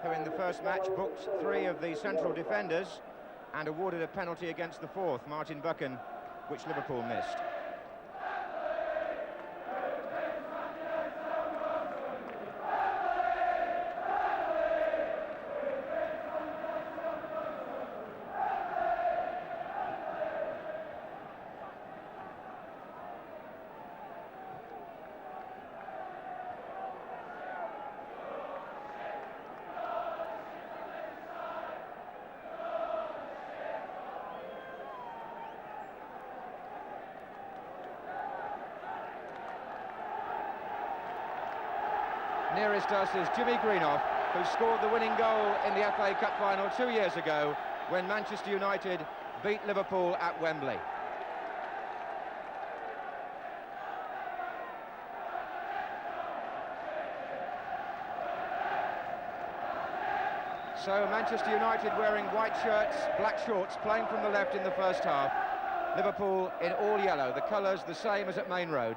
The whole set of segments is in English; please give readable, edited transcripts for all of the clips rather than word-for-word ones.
who in the first match booked 3 of the central defenders and awarded a penalty against the 4th, Martin Buchan, which Liverpool missed. Nearest us is Jimmy Greenhoff, who scored the winning goal in the FA Cup final 2 years ago when Manchester United beat Liverpool at Wembley. So Manchester United wearing white shirts, black shorts, playing from the left in the first half. Liverpool in all yellow, the colours the same as at Main Road.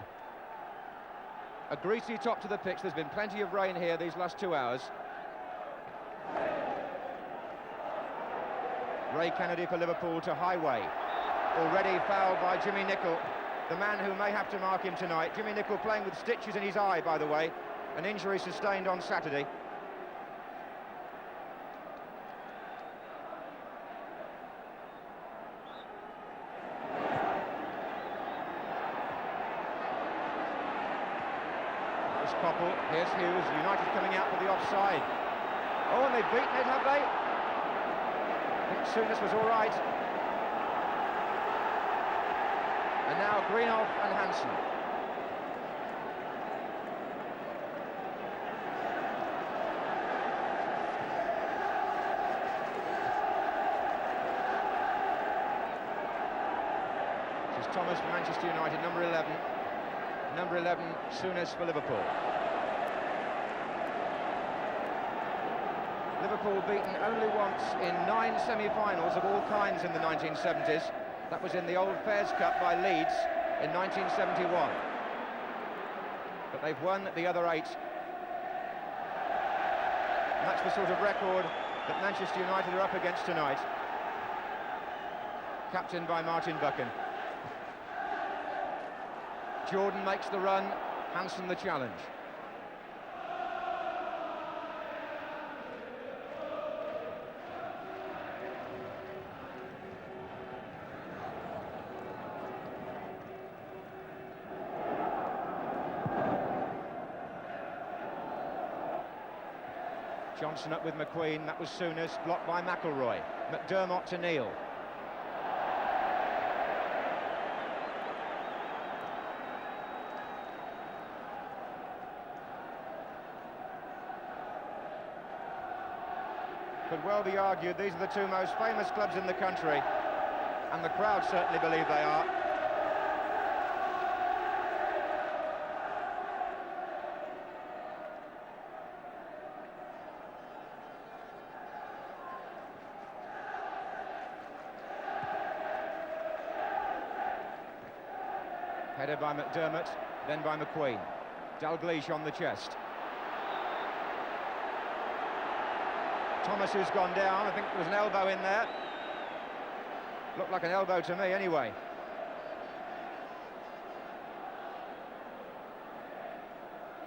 A greasy top to the pitch. There's been plenty of rain here these last 2 hours. Ray Kennedy for Liverpool to Highway. Already fouled by Jimmy Nicholl, the man who may have to mark him tonight. Jimmy Nicholl playing with stitches in his eye, by the way. An injury sustained on Saturday. Coppell, here's Hughes, United coming out for the offside. Oh, and they've beaten it, have they? I think Souness was all right. And now Greenhoff and Hansen. This is Thomas for Manchester United, number 11. Number 11, Souness for Liverpool. Liverpool beaten only once in 9 semi-finals of all kinds in the 1970s. That was in the old Fairs Cup by Leeds in 1971. But they've won the other 8. And that's the sort of record that Manchester United are up against tonight. Captained by Martin Buchan. Jordon makes the run, Hansen the challenge. Johnson up with McQueen, that was Souness, blocked by McElroy. McDermott to Neal. Could well be argued these are the 2 most famous clubs in the country, and the crowd certainly believe they are. Headed by McDermott, then by McQueen. Dalgelish on the chest. Thomas has gone down. I think there was an elbow in there. Looked like an elbow to me anyway.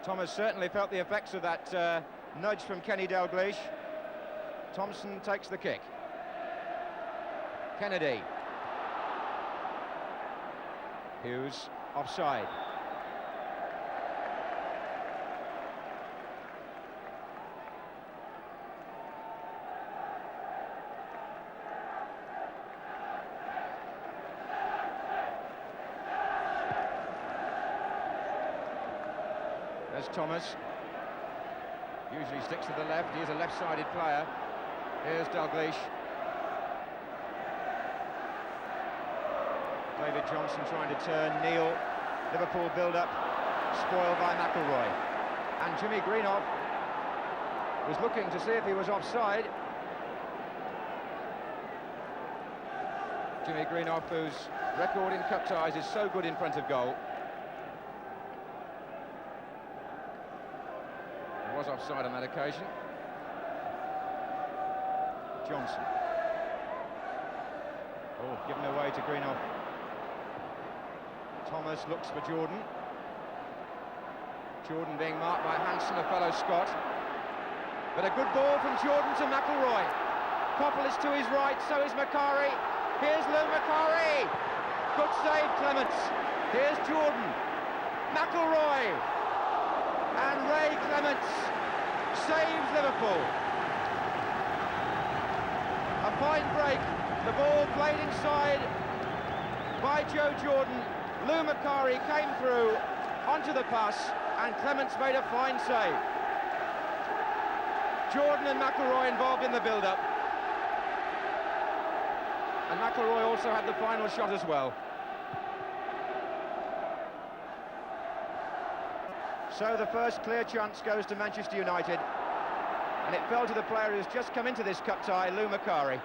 Thomas certainly felt the effects of that nudge from Kenny Dalglish. Thompson takes the kick. Kennedy. Hughes offside. There's Thomas. Usually sticks to the left. He is a left-sided player. Here's Dalglish. David Johnson trying to turn. Neal. Liverpool build-up. Spoiled by McElroy. And Jimmy Greenhoff was looking to see if he was offside. Jimmy Greenhoff, whose record in cup ties is so good in front of goal. Was offside on that occasion. Johnson. Oh, given away to Greenhoff. Thomas looks for Jordon. Jordon being marked by Hansen, a fellow Scot. But a good ball from Jordon to McIlroy. Coppell is to his right, so is Macari. Here's Lou Macari. Good save, Clemence. Here's Jordon. McIlroy. And Ray Clemence saves Liverpool. A fine break. The ball played inside by Joe Jordon. Lou Macari came through onto the pass, and Clemence made a fine save. Jordon and McIlroy involved in the build-up. And McIlroy also had the final shot as well. So the first clear chance goes to Manchester United, and it fell to the player who's just come into this cup tie, Lou Macari.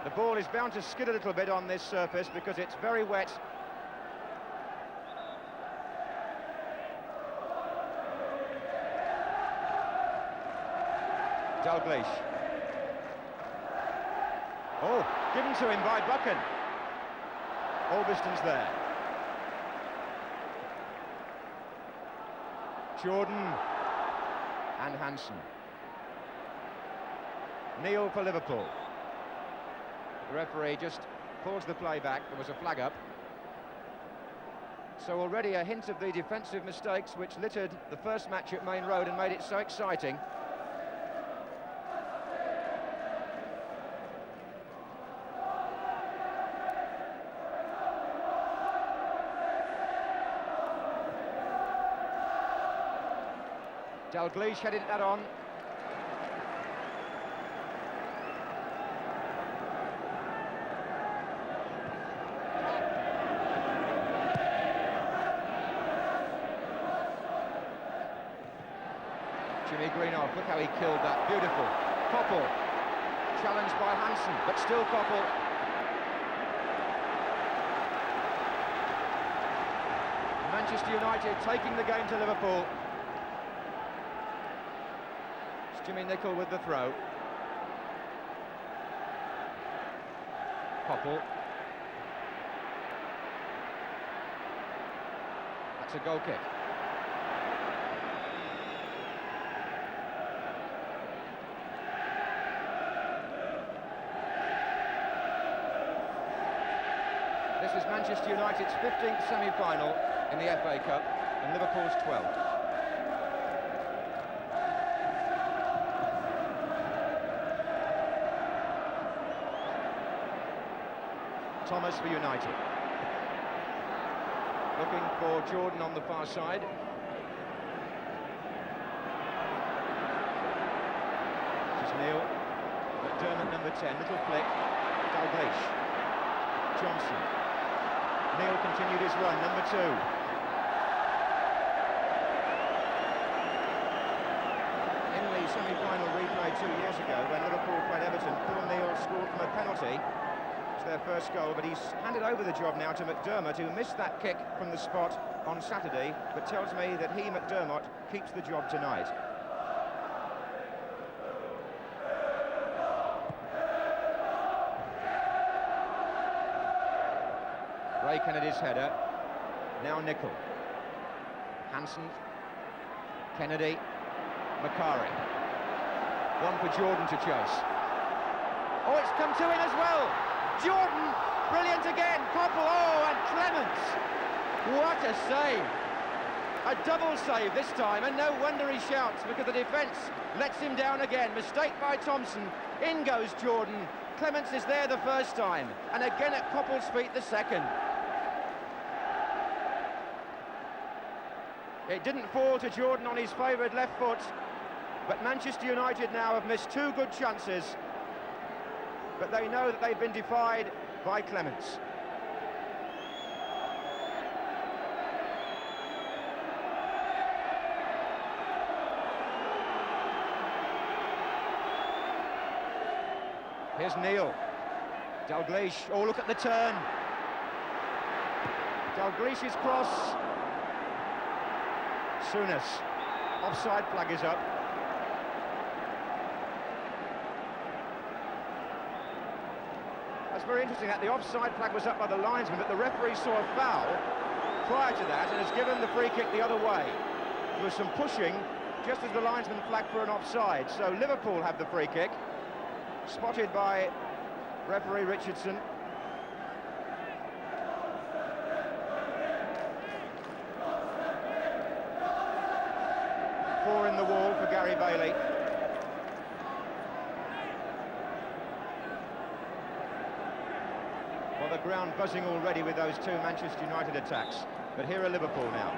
The ball is bound to skid a little bit on this surface because it's very wet. Dalgelish. Oh, given to him by Buchan. Augustin's there. Jordon and Hansen. Neil for Liverpool. The referee just pulls the play back. There was a flag up. So already a hint of the defensive mistakes which littered the first match at Main Road and made it so exciting. Dalgelish headed that on. Jimmy Greenhoff, look how he killed that. Beautiful. Coppell, challenged by Hansen, but still Coppell. Manchester United taking the game to Liverpool. It's Jimmy Nicholl with the throw. Coppell. That's a goal kick. This is Manchester United's 15th semi-final in the FA Cup and Liverpool's 12th. Thomas for United. Looking for Jordon on the far side. This is Neil. McDermott, number 10. Little flick. Dalgelish. Johnson. Neil continued his run, number 2. In the semi-final replay 2 years ago, when Liverpool played Everton, Phil Neil scored from a penalty. It's their first goal, but he's handed over the job now to McDermott, who missed that kick from the spot on Saturday, but tells me that he, McDermott, keeps the job tonight. Ray Kennedy's header. Now Nicholl. Hansen. Kennedy. Macari. One for Jordon to chase. Oh, it's come to him as well. Jordon, brilliant again. Coppell, oh, and Clemence. What a save. A double save this time, and no wonder he shouts, because the defence lets him down again. Mistake by Thompson. In goes Jordon. Clemence is there the first time, and again at Coppell's feet the second. It didn't fall to Jordon on his favoured left foot, but Manchester United now have missed 2 good chances, but they know that they've been defied by Clemence. Here's Neil. Dalgelish, oh, look at the turn. Dalglish's cross. Souness. Offside flag is up. That's very interesting that the offside flag was up by the linesman, but the referee saw a foul prior to that and has given the free kick the other way. There was some pushing just as the linesman flagged for an offside, so Liverpool have the free kick, spotted by referee Richardson. Four in the wall for Gary Bailey. Well, the ground buzzing already with those two Manchester United attacks, but here are Liverpool now.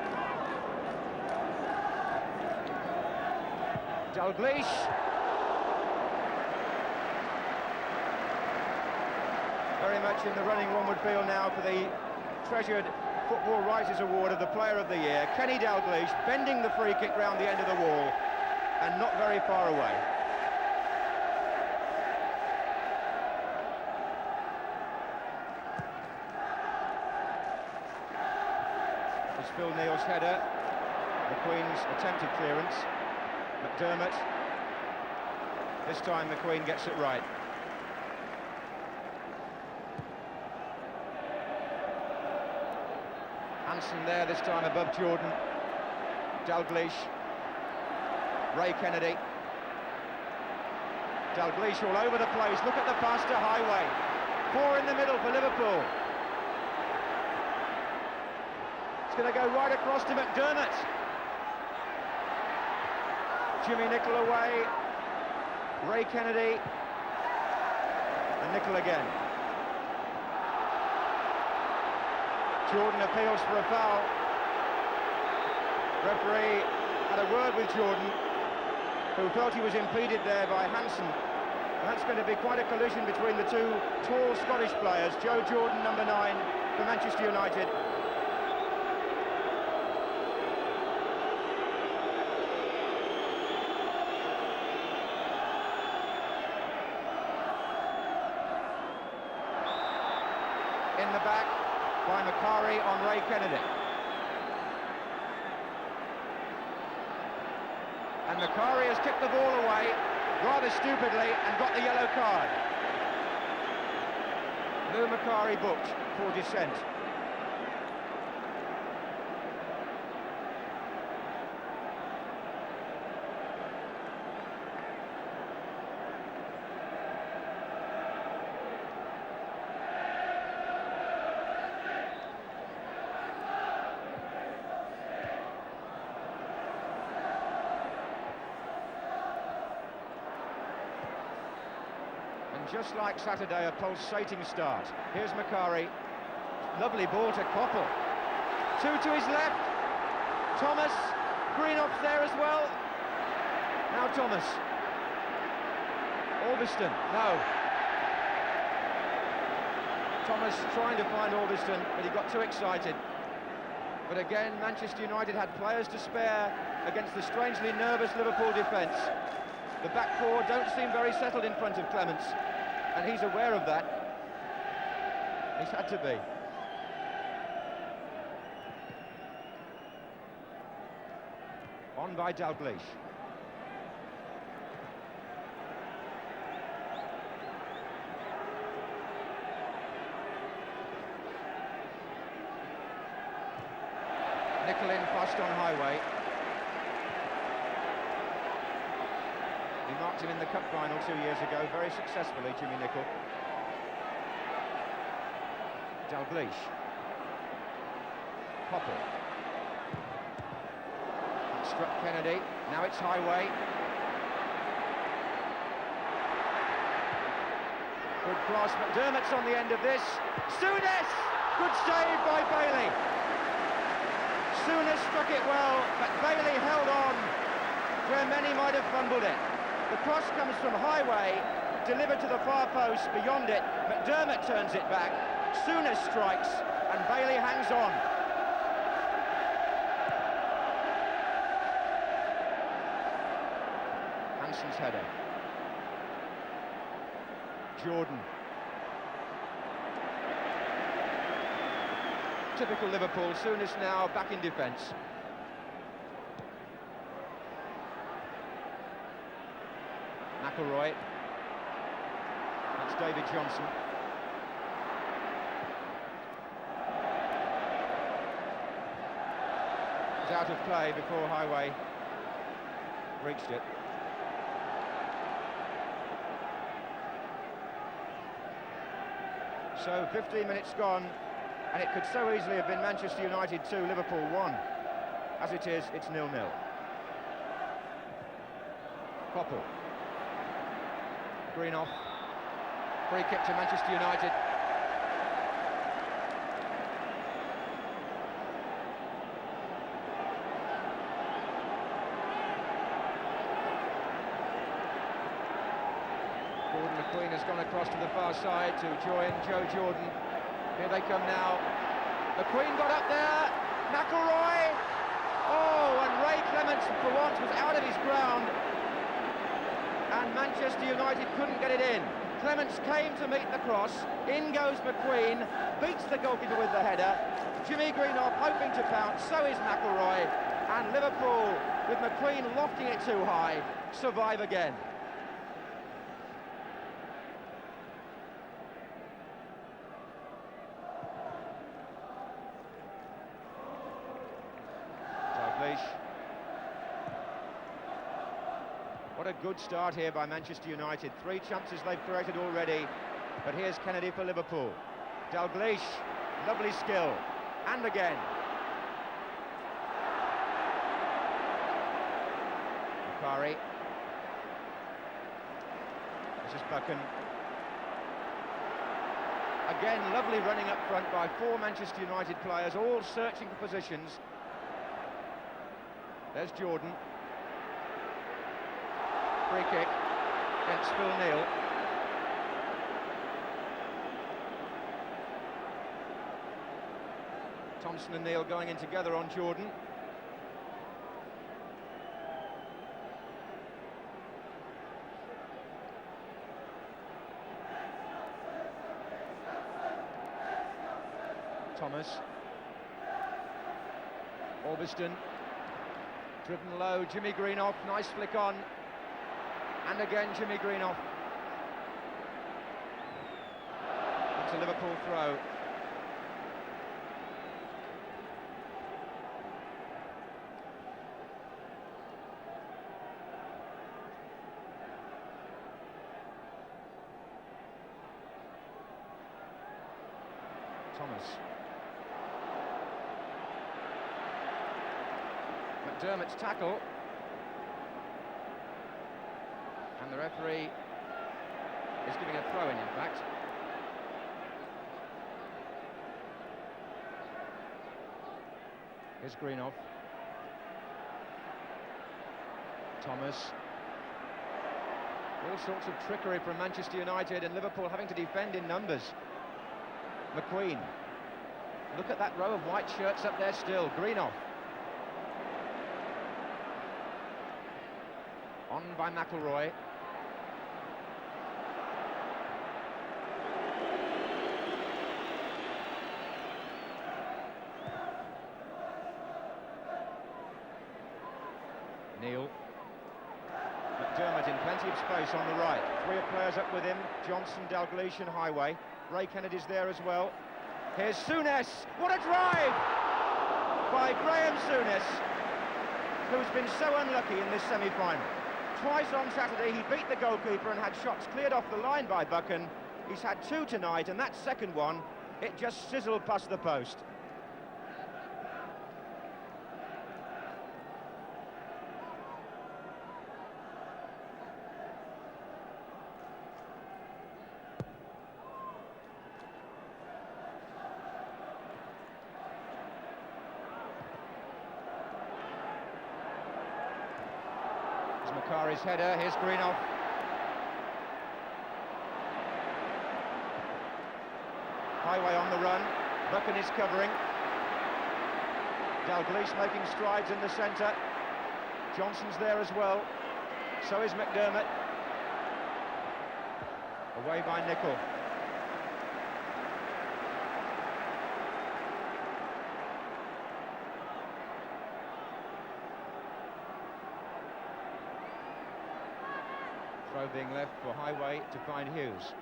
Dalgelish. Very much in the running, one would feel now, for the treasured Football Rises Award of the Player of the Year. Kenny Dalgelish bending the free kick round the end of the wall and not very far away. It's Phil Neal's header. McQueen's attempted clearance. McDermott. This time McQueen gets it right. Hansen there, this time above Jordon. Dalgelish. Ray Kennedy. Dalgelish all over the place. Look at the pass to Highway. Four in the middle for Liverpool. It's going to go right across to McDermott. Jimmy Nicol away. Ray Kennedy. And Nicol again. Jordon appeals for a foul. Referee had a word with Jordon, who felt he was impeded there by Hansen. And that's going to be quite a collision between the two tall Scottish players. Joe Jordon, number 9, for Manchester United. In the back by Macari on Ray Kennedy. And Macari has kicked the ball away rather stupidly and got the yellow card. Lou Macari booked for dissent. Just like Saturday, a pulsating start. Here's Macari. Lovely ball to Coppell. Two to his left. Thomas. Greenhoff there as well. Now Thomas. Albiston. No. Thomas trying to find Albiston, but he got too excited. But again, Manchester United had players to spare against the strangely nervous Liverpool defence. The back four don't seem very settled in front of Clemence. And he's aware of that. He's had to be. On by Dalgelish. Nicol in fast on Highway. He marked him in the cup final 2 years ago, very successfully, Jimmy Nicol. Dalgelish. Coppell. Struck Kennedy, now it's Highway. Good cross, McDermott's on the end of this. Souness! Good save by Bailey. Souness struck it well, but Bailey held on where many might have fumbled it. The cross comes from Highway, delivered to the far post, beyond it. McDermott turns it back, Souness strikes, and Bailey hangs on. Hansen's header. Jordon. Typical Liverpool, Souness now back in defence. McElroy. That's David Johnson. It was out of play before Highway reached it. So 15 minutes gone, and it could so easily have been Manchester United 2, Liverpool 1. As it is, it's 0-0. Coppell. Greenhoff. Free kick to Manchester United. McQueen has gone across to the far side to join Jordon. Here they come now. McQueen got up there. McElroy. Oh, and Ray Clemence for once was out of his ground. And Manchester United couldn't get it in. Clemence came to meet the cross. In goes McQueen. Beats the goalkeeper with the header. Jimmy Greenhoff hoping to pounce. So is McElroy. And Liverpool, with McQueen lofting it too high, survive again. What a good start here by Manchester United. 3 chances they've created already, but here's Kennedy for Liverpool. Dalgelish, lovely skill, and again. Macari. This is Buchan. Again, lovely running up front by 4 Manchester United players, all searching for positions. There's Jordon. Free kick against Phil Neal. Thompson and Neal going in together on Jordon. Thomas. Orbiston. Driven low, Jimmy Greenhoff, nice flick on. And again, Jimmy Greenhoff. It's a Liverpool throw. Thomas. McDermott's tackle. And the referee is giving a throw-in, in fact. Here's Greenhoff. Thomas. All sorts of trickery from Manchester United, and Liverpool having to defend in numbers. McQueen. Look at that row of white shirts up there still. Greenhoff. On by McElroy. Neal. McDermott in plenty of space on the right. 3 players up with him. Johnson, Dalgelish and Highway. Ray Kennedy's there as well. Here's Souness. What a drive by Graham Souness, who's been so unlucky in this semi-final. Twice on Saturday he beat the goalkeeper and had shots cleared off the line by Buchan. He's had 2 tonight, and that second one, it just sizzled past the post. Macari's header, here's Greenhoff. Highway on the run, Buchan is covering. Dalgelish making strides in the centre. Johnson's there as well. So is McDermott. Away by Nicol. Throw being left for Highway to find Hughes.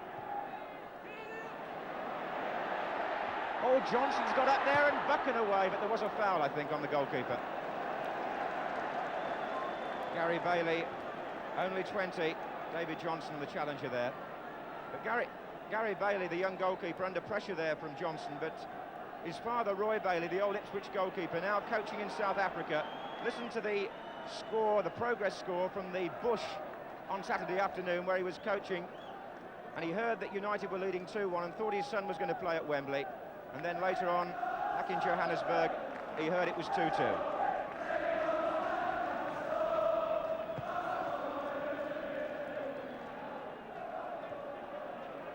Oh, Johnson's got up there and bucking away, but there was a foul, I think, on the goalkeeper. Gary Bailey, only 20. David Johnson, the challenger there. But Gary Bailey, the young goalkeeper, under pressure there from Johnson, but his father, Roy Bailey, the old Ipswich goalkeeper, now coaching in South Africa. Listen to the score, the progress score from the Bush on Saturday afternoon where he was coaching, and he heard that United were leading 2-1 and thought his son was going to play at Wembley, and then later on, back in Johannesburg, he heard it was 2-2.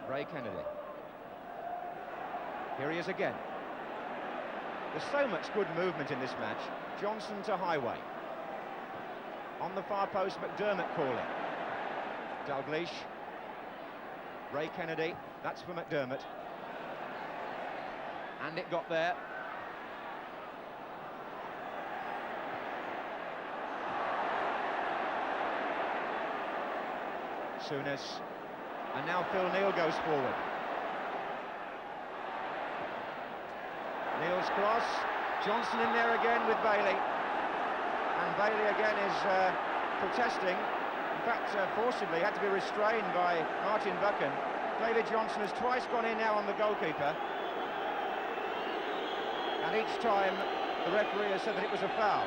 Ray Kennedy. Here he is again. There's so much good movement in this match. Johnson to Highway. On the far post, McDermott calling. Dalgelish. Ray Kennedy. That's for McDermott. And it got there. Souness. And now Phil Neal goes forward. Neal's cross. Johnson in there again with Bailey. And Bailey again is protesting. In fact, forcibly had to be restrained by Martin Buchan. David Johnson has twice gone in now on the goalkeeper. And each time the referee has said that it was a foul.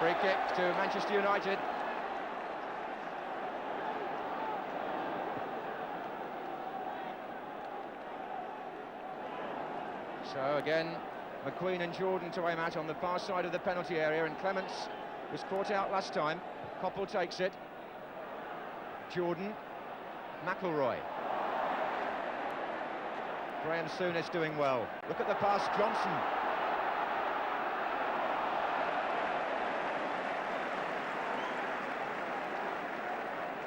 Free kick to Manchester United. So again, McQueen and Jordon to aim at on the far side of the penalty area, and Clemence was caught out last time. Coppell takes it. Jordon, McElroy. Graham Souness doing well. Look at the pass, Johnson.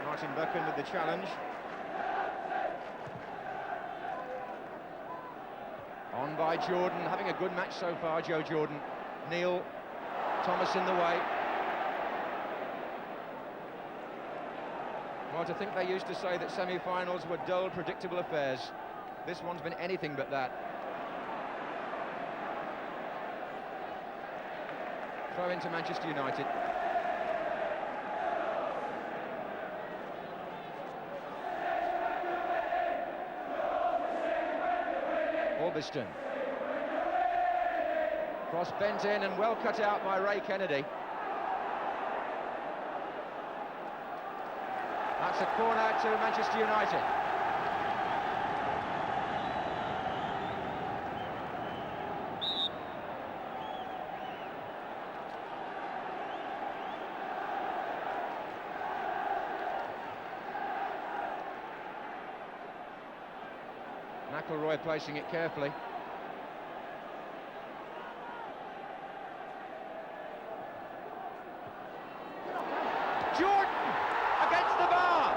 Martin Buchan with the challenge. On by Jordon, having a good match so far, Joe Jordon. Neal, Thomas in the way. Well, to think they used to say that semi-finals were dull, predictable affairs. This one's been anything but that. Throw into Manchester United. Goodison. Cross bent in and well cut out by Ray Kennedy. That's a corner to Manchester United. McElroy placing it carefully. Jordon against the bar.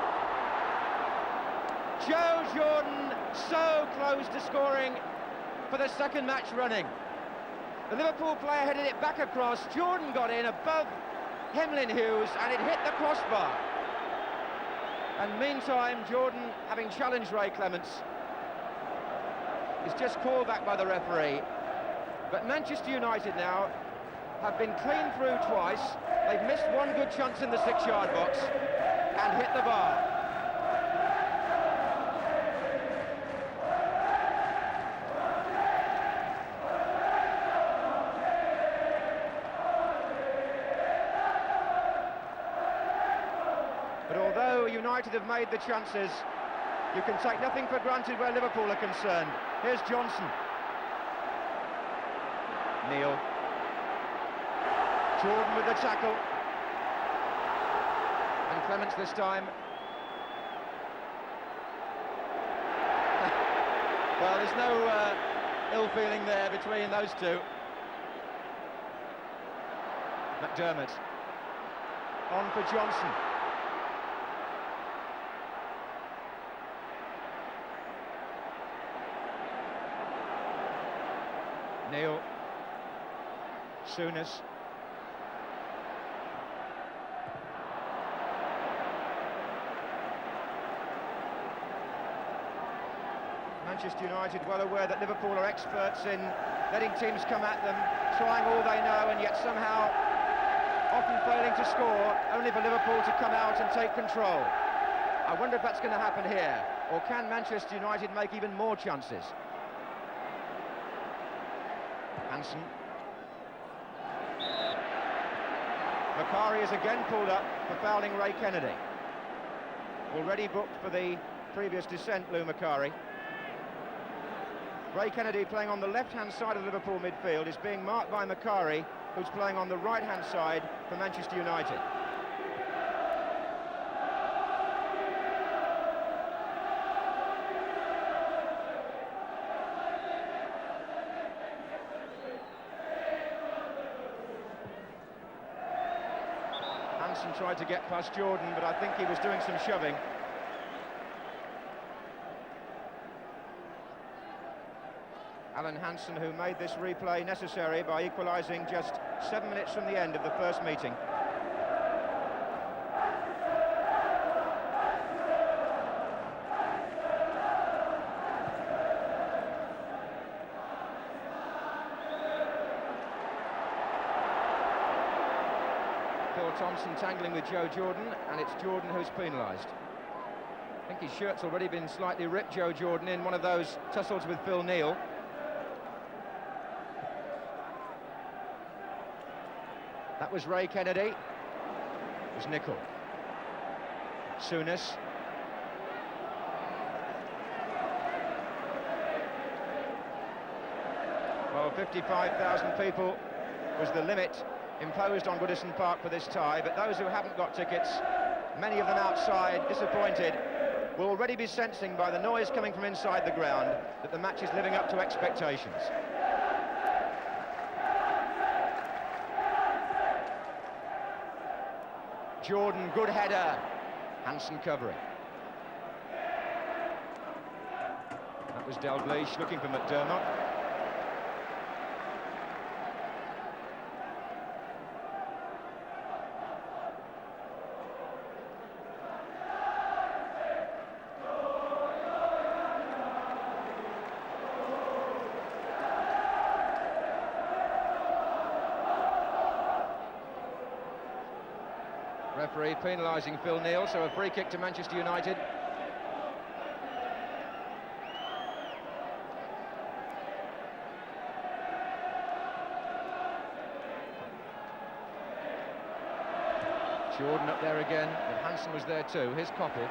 Joe Jordon so close to scoring for the second match running. The Liverpool player headed it back across. Jordon got in above Hemlin Hughes and it hit the crossbar. And meantime, Jordon, having challenged Ray Clemence, is just called back by the referee. But Manchester United now have been clean through twice. They've missed one good chance in the 6-yard box and hit the bar. But although United have made the chances, you can take nothing for granted where Liverpool are concerned. Here's Johnson. Neal. Jordon with the tackle. And Clemence this time. Well, there's no ill feeling there between those two. McDermott. On for Johnson. Neil. Souness. Manchester United well aware that Liverpool are experts in letting teams come at them, trying all they know, and yet somehow often failing to score, only for Liverpool to come out and take control. I wonder if that's going to happen here, or can Manchester United make even more chances? Hansen. Macari is again pulled up for fouling Ray Kennedy. Already booked for the previous dissent, Lou Macari. Ray Kennedy, playing on the left-hand side of the Liverpool midfield, is being marked by Macari, who's playing on the right-hand side for Manchester United. Hansen tried to get past Jordon, but I think he was doing some shoving. Alan Hansen, who made this replay necessary by equalising just 7 minutes from the end of the first meeting. Phil Thompson tangling with Joe Jordon, and it's Jordon who's penalised. I think his shirt's already been slightly ripped, Joe Jordon, in one of those tussles with Phil Neal. That was Ray Kennedy. It was Nicol. Souness. Well, 55,000 people was the limit imposed on Goodison Park for this tie, but those who haven't got tickets, many of them outside, disappointed, will already be sensing by the noise coming from inside the ground that the match is living up to expectations. Jordon, good header. Hansen covering. That was Dalgelish looking for McDermott. Referee penalising Phil Neal, so a free kick to Manchester United. Jordon up there again, but Hansen was there too. Here's Coppell.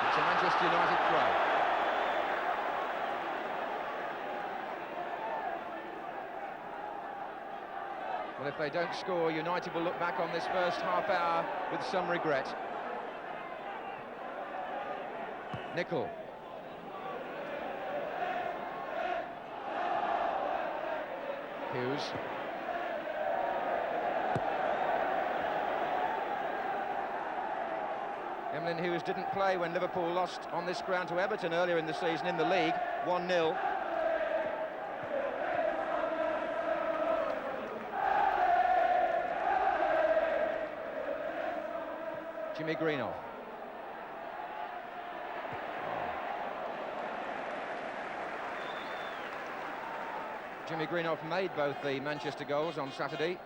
It's a Manchester United throw. Well, if they don't score, United will look back on this first half hour with some regret. Nicol. Hughes. Emlyn Hughes didn't play when Liverpool lost on this ground to Everton earlier in the season in the league, 1-0. Jimmy Greenhoff. Jimmy Greenhoff made both the Manchester goals on Saturday.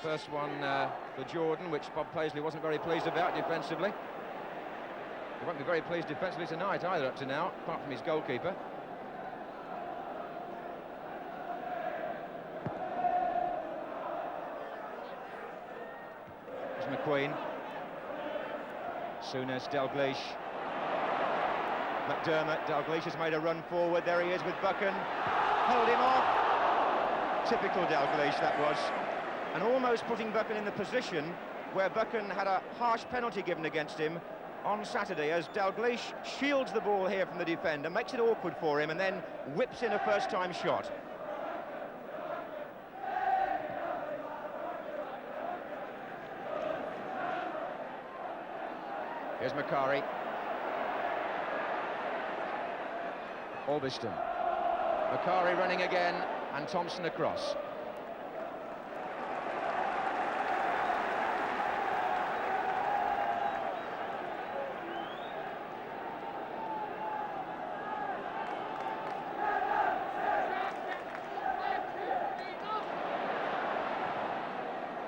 First one for Jordon, which Bob Paisley wasn't very pleased about defensively. He won't be very pleased defensively tonight either up to now, apart from his goalkeeper. There's McQueen. Souness, Dalgelish. McDermott, Dalgelish has made a run forward. There he is with Buchan. Hold him off. Typical Dalgelish, that was. And almost putting Buchan in the position where Buchan had a harsh penalty given against him on Saturday, as Dalgelish shields the ball here from the defender, makes it awkward for him, and then whips in a first-time shot. Here's Macari. Orbiston. Macari running again, and Thompson across.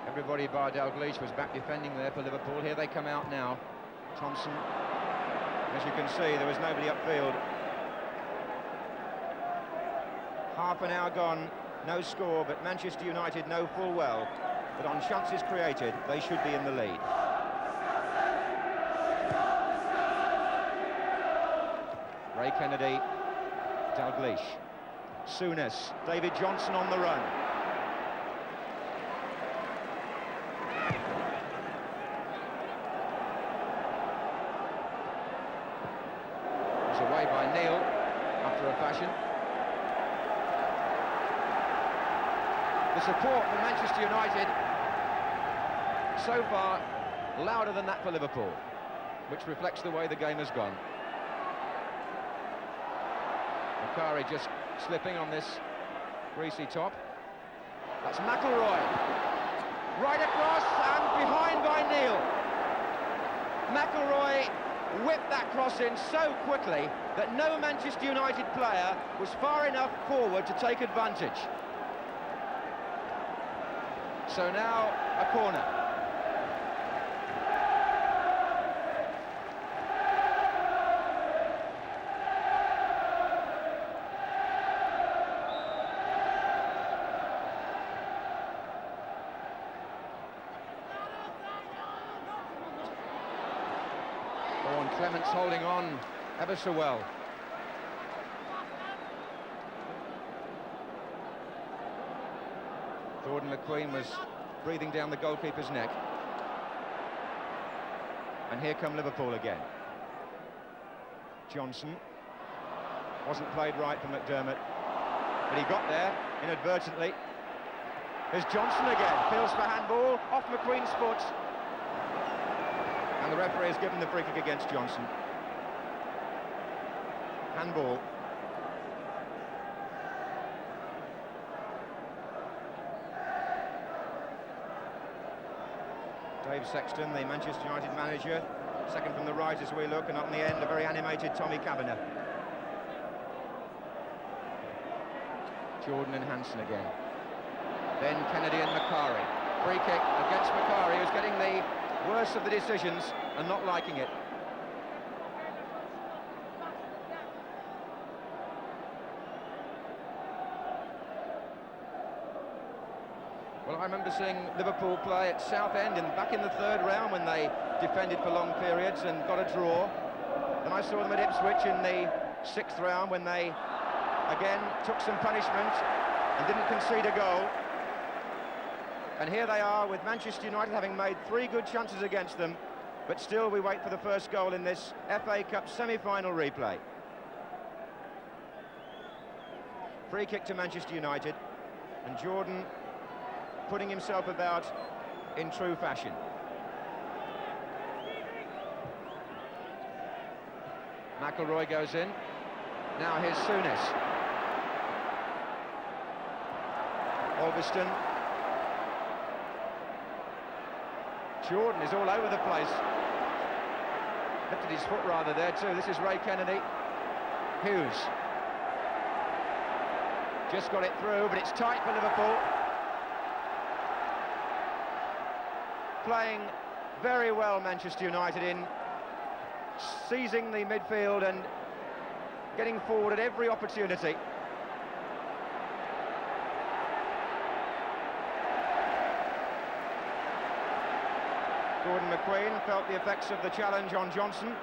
Everybody bar Dalgelish was back defending there for Liverpool. Here they come out now. Thompson, as you can see, there was nobody upfield. Half an hour gone, no score, but Manchester United know full well that on chances created, they should be in the lead. Ray Kennedy, Dalgelish, Souness, David Johnson on the run. Away by Neil after a fashion. The support for Manchester United so far louder than that for Liverpool, which reflects the way the game has gone. Macari just slipping on this greasy top. That's McIlroy. Right across and behind by Neil. McIlroy whipped that cross in so quickly that no Manchester United player was far enough forward to take advantage. So now a corner. Clemence holding on ever so well. Jordan McQueen was breathing down the goalkeeper's neck. And here come Liverpool again. Johnson. Wasn't played right for McDermott, but he got there inadvertently. Here's Johnson again. Feels for handball, off McQueen's foot. And the referee has given the free kick against Johnson. Handball. Dave Sexton, the Manchester United manager, second from the right as we look, and up in the end, a very animated Tommy Kavanagh. Jordon and Hansen again. Then Kennedy and Macari. Free kick against Macari, who's getting the worst of the decisions and not liking it. Well, I remember seeing Liverpool play at Southend back in the third round when they defended for long periods and got a draw. Then I saw them at Ipswich in the sixth round when they again took some punishment and didn't concede a goal. And here they are with Manchester United having made 3 good chances against them, but still we wait for the first goal in this FA Cup semi-final replay. Free kick to Manchester United, and Jordon putting himself about in true fashion. McIlroy goes in. Now here's Souness. Orbiston. Jordon is all over the place. Lifted his foot rather there too. This is Ray Kennedy. Hughes. Just got it through, but it's tight for Liverpool. Playing very well, Manchester United, in seizing the midfield and getting forward at every opportunity. Gordon McQueen felt the effects of the challenge on Johnson.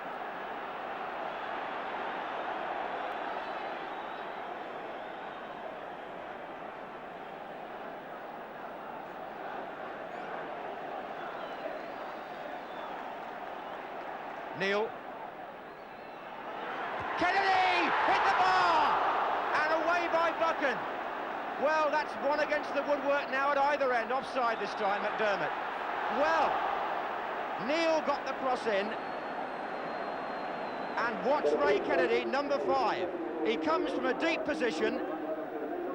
Neil. Kennedy hit the bar and away by Buchan. Well, that's one against the woodwork now at either end. Offside this time, McDermott. Well, Neil got the cross in, and watch Ray Kennedy, number 5, He comes from a deep position,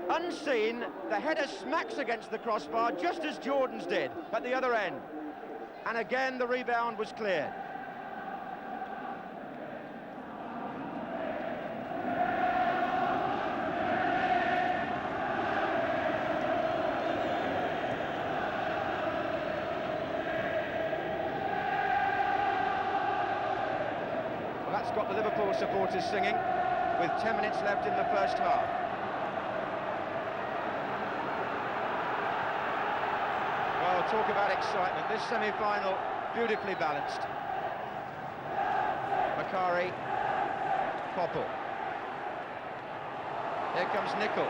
unseen, the header smacks against the crossbar just as Jordon's did at the other end. And again the rebound was cleared. Well, that's got the Liverpool supporters singing with 10 minutes left in the first half. Well, talk about excitement. This semi-final, beautifully balanced. Macari, Coppell. Here comes Nicol.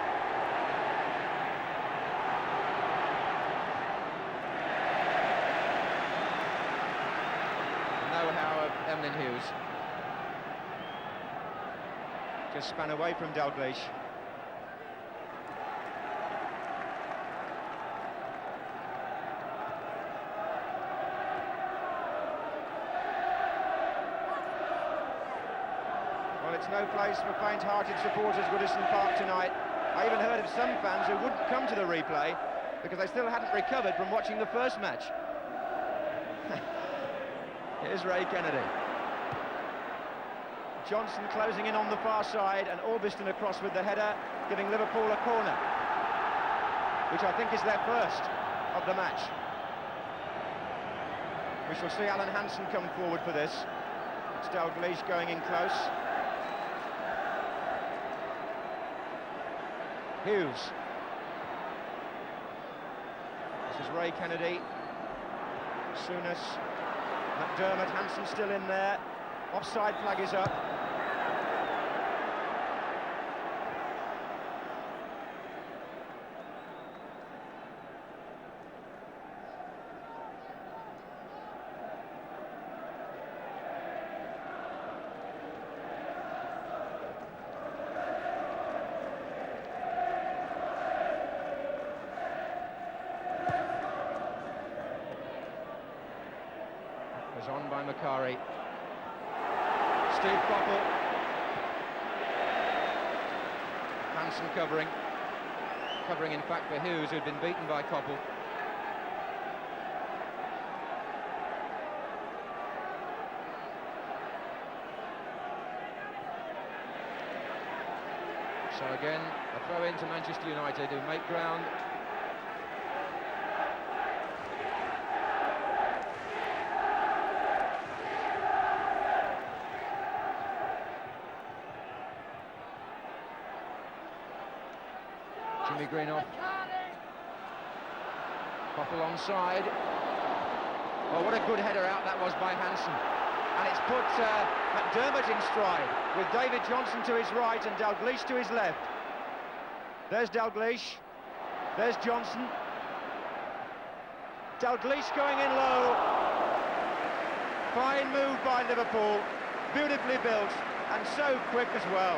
The know-how of Emlyn Hughes. Just span away from Dalgelish. Well, it's no place for faint-hearted supporters, Goodison Park tonight. I even heard of some fans who wouldn't come to the replay because they still hadn't recovered from watching the first match. Here's Ray Kennedy. Johnson closing in on the far side, and Orbiston across with the header, giving Liverpool a corner, which I think is their first of the match. We shall see Alan Hansen come forward for this. It's Dalgelish going in close. Hughes. This is Ray Kennedy. Souness. McDermott, Hansen still in there. Offside flag is up. Was on by Macari. Steve Coppell. Hansen covering in fact for Hughes, who'd been beaten by Coppell. So again, a throw in to Manchester United, who make ground. Jimmy Greenhoff. Coppell onside. Well, what a good header out that was by Hansen. And it's put McDermott in stride, with David Johnson to his right and Dalgelish to his left. There's Dalgelish. There's Johnson. Dalgelish going in low. Fine move by Liverpool. Beautifully built and so quick as well.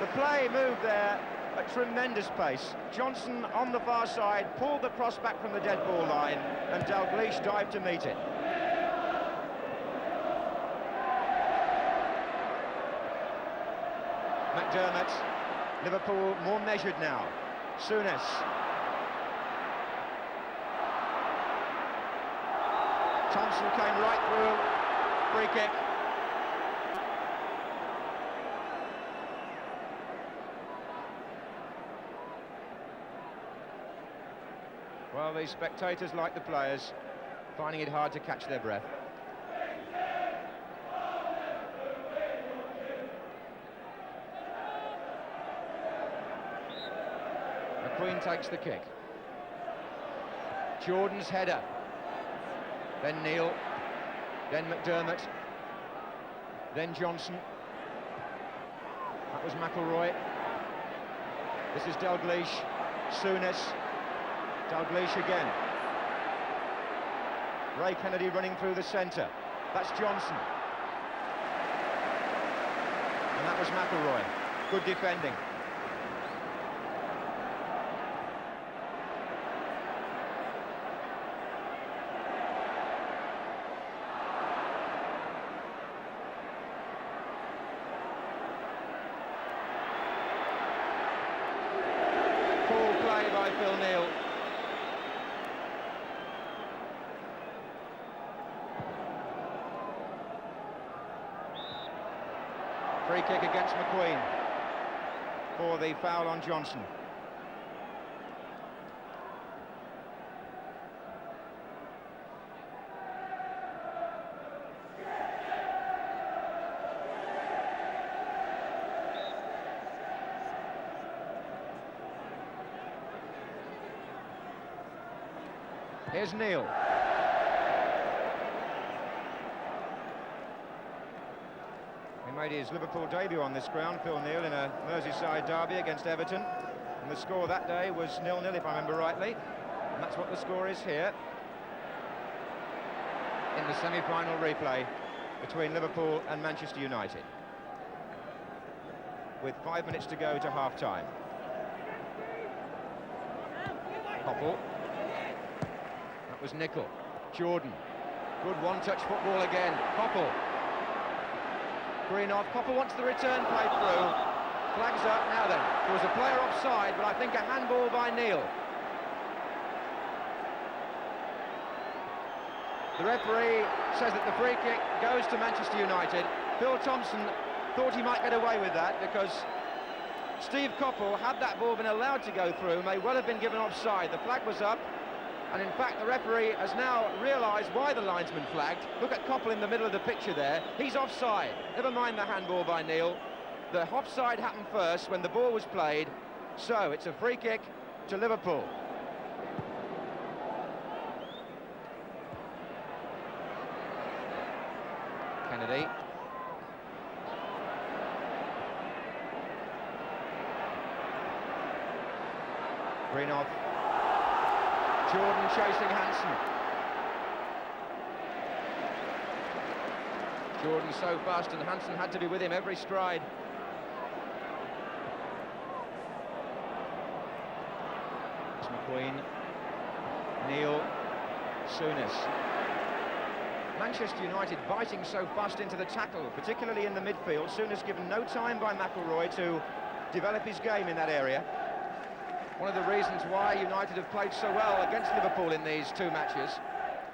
The play moved there at tremendous pace. Johnson on the far side pulled the cross back from the dead ball line, and Dalgelish dived to meet it. McDermott. Liverpool more measured now. Souness. Thompson came right through. Free kick. Well, the spectators, like the players, finding it hard to catch their breath. McQueen takes the kick. Jordon's header. Then Neal. Then McDermott. Then Johnson. That was McElroy. This is Dalgelish. Souness. Dalgelish again. Ray Kennedy running through the centre. That's Johnson. And that was McElroy. Good defending. by Phil Neal. Free kick against McQueen for the foul on Johnson. Here's Neal. He made his Liverpool debut on this ground, Phil Neal, in a Merseyside derby against Everton. And the score that day was 0-0, if I remember rightly. And that's what the score is here in the semi-final replay between Liverpool and Manchester United, with 5 minutes to go to half-time. Coppell. That was Nicol. Jordon. Good one-touch football again. Coppell. Greenhoff. Coppell wants the return play through. Flags up. Now then, there was a player offside, but I think a handball by Neal. The referee says that the free kick goes to Manchester United. Phil Thompson thought he might get away with that because Steve Coppell, had that ball been allowed to go through, may well have been given offside. The flag was up, and in fact the referee has now realised why the linesman flagged. Look at Coppell in the middle of the picture there. He's offside. Never mind the handball by Neal. The offside happened first when the ball was played, so it's a free kick to Liverpool. Kennedy. Greenhoff. Jordon chasing Hansen. Jordon so fast, and Hansen had to be with him every stride. It's McQueen. Neal. Souness. Manchester United biting so fast into the tackle, particularly in the midfield. Souness given no time by McIlroy to develop his game in that area. One of the reasons why United have played so well against Liverpool in these two matches,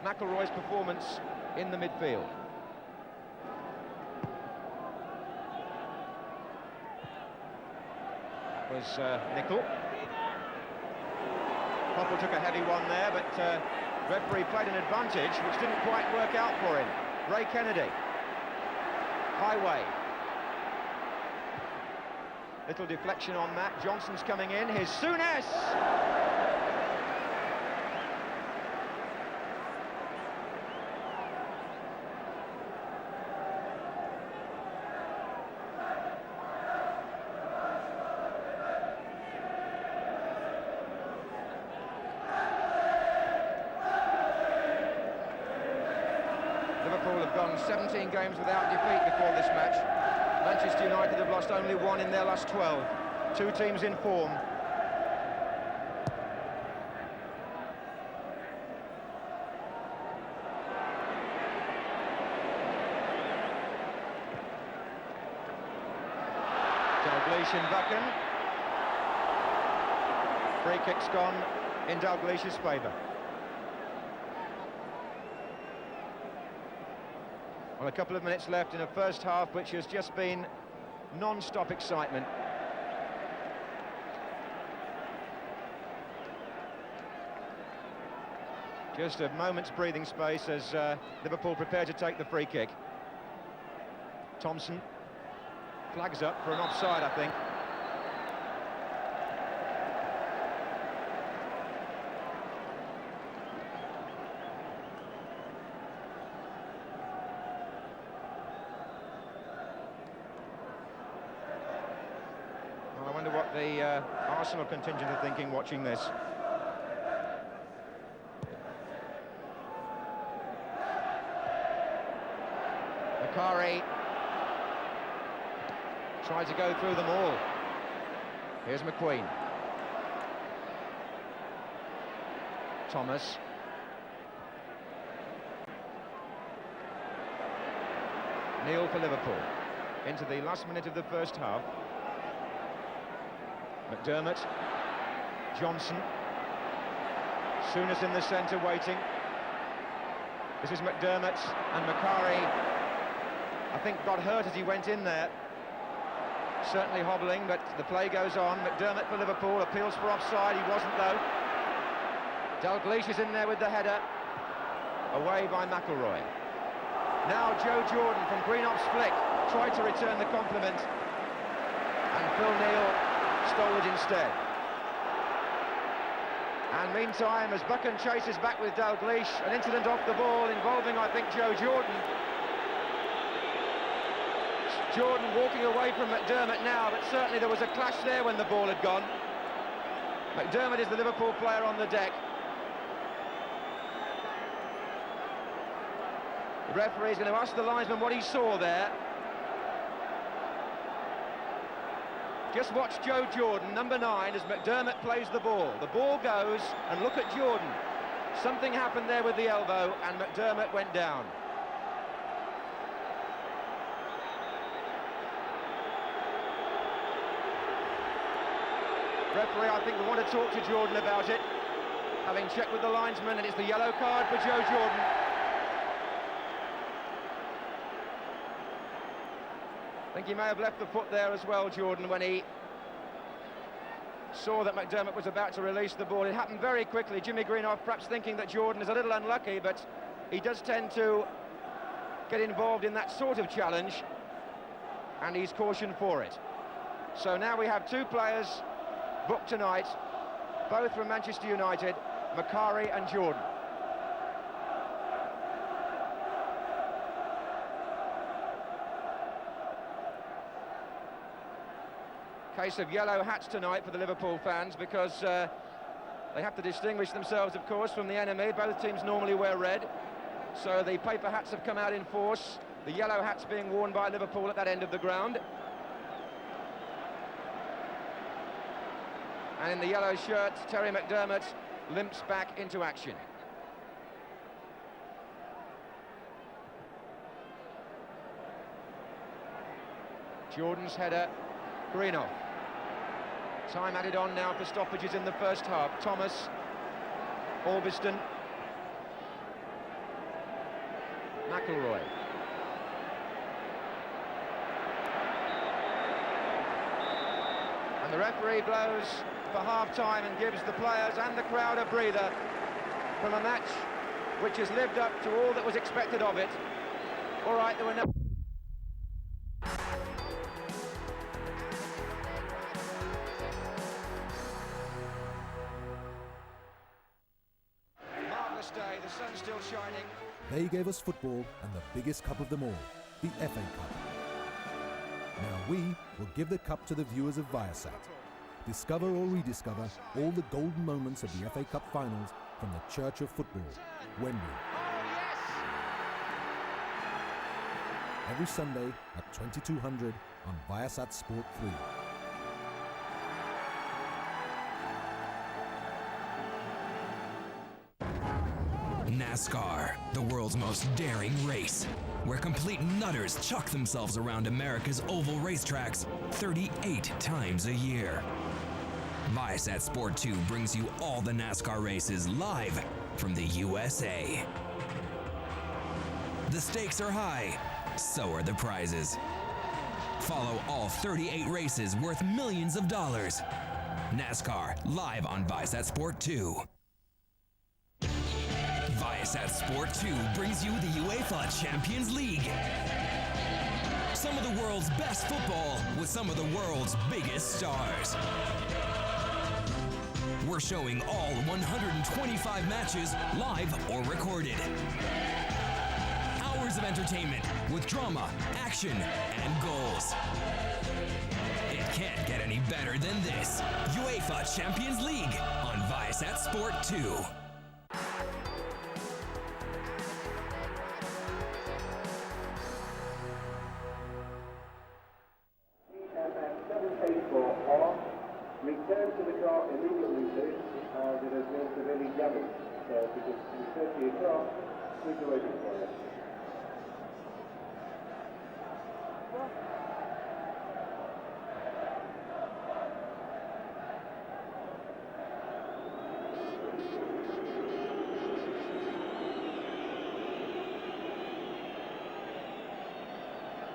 McIlroy's performance in the midfield. That was Nicol. Coppell took a heavy one there, but referee played an advantage which didn't quite work out for him. Ray Kennedy. Highway. Little deflection on that. Johnson's coming in. Here's Souness! Liverpool have gone 17 games without defeat before this match. Manchester United have lost only one in their last 12. Two teams in form. Dalgelish in Buchan. Free kick's gone in Dalglish's favour. Well, a couple of minutes left in a first half which has just been non-stop excitement. Just a moment's breathing space as Liverpool prepare to take the free kick. Thompson flags up for an offside, I think. I wonder what the Arsenal contingent are thinking watching this. Makari tries to go through them all. Here's McQueen. Thomas. Neal for Liverpool. Into the last minute of the first half. McDermott, Johnson, Souness in the centre waiting. This is McDermott, and Macari, I think, got hurt as he went in there. Certainly hobbling, but the play goes on. McDermott for Liverpool, appeals for offside, he wasn't though. Dalgelish is in there with the header. Away by McElroy. Now Joe Jordon from Greenhoff's flick tried to return the compliment, and Phil Neal stole it instead. And meantime, as Buchan chases back with Dalgelish, an incident off the ball involving, I think, Joe Jordon. Jordon walking away from McDermott now, but certainly there was a clash there when the ball had gone. McDermott is the Liverpool player on the deck. The referee is going to ask the linesman what he saw there. Just watch Joe Jordon, number 9, as McDermott plays the ball. The ball goes, and look at Jordon. Something happened there with the elbow, and McDermott went down. Referee, I think, will want to talk to Jordon about it, having checked with the linesman, and it's the yellow card for Joe Jordon. I think he may have left the foot there as well, Jordon, when he saw that McDermott was about to release the ball. It happened very quickly. Jimmy Greenhoff perhaps thinking that Jordon is a little unlucky, but he does tend to get involved in that sort of challenge, and he's cautioned for it. So now we have 2 players booked tonight, both from Manchester United, Macari and Jordon. Case of yellow hats tonight for the Liverpool fans, because they have to distinguish themselves, of course, from the enemy. Both teams normally wear red, so the paper hats have come out in force. The yellow hats being worn by Liverpool at that end of the ground. And in the yellow shirt, Terry McDermott limps back into action. Jordan's header, Greenhoff. Time added on now for stoppages in the first half. Thomas, Orbiston, McElroy. And the referee blows for half-time and gives the players and the crowd a breather from a match which has lived up to all that was expected of it. All right, there were no... Marvellous day, the sun's still shining. They gave us football and the biggest cup of them all, the FA Cup. Now we will give the cup to the viewers of Viasat. Discover or rediscover all the golden moments of the FA Cup finals from the Church of Football, Wembley. Every Sunday at 2200 on Viasat Sport 3. NASCAR, the world's most daring race, where complete nutters chuck themselves around America's oval racetracks 38 times a year. Viasat Sport 2 brings you all the NASCAR races live from the USA. The stakes are high, so are the prizes. Follow all 38 races worth millions of dollars. NASCAR, live on Viasat Sport 2. Viasat Sport 2 brings you the UEFA Champions League. Some of the world's best football with some of the world's biggest stars. We're showing all 125 matches live or recorded. Hours of entertainment with drama, action, and goals. It can't get any better than this. UEFA Champions League on Viasat Sport 2. Return to the car immediately, please, as it has been severely damaged. So if you could return to your car, please be waiting for you.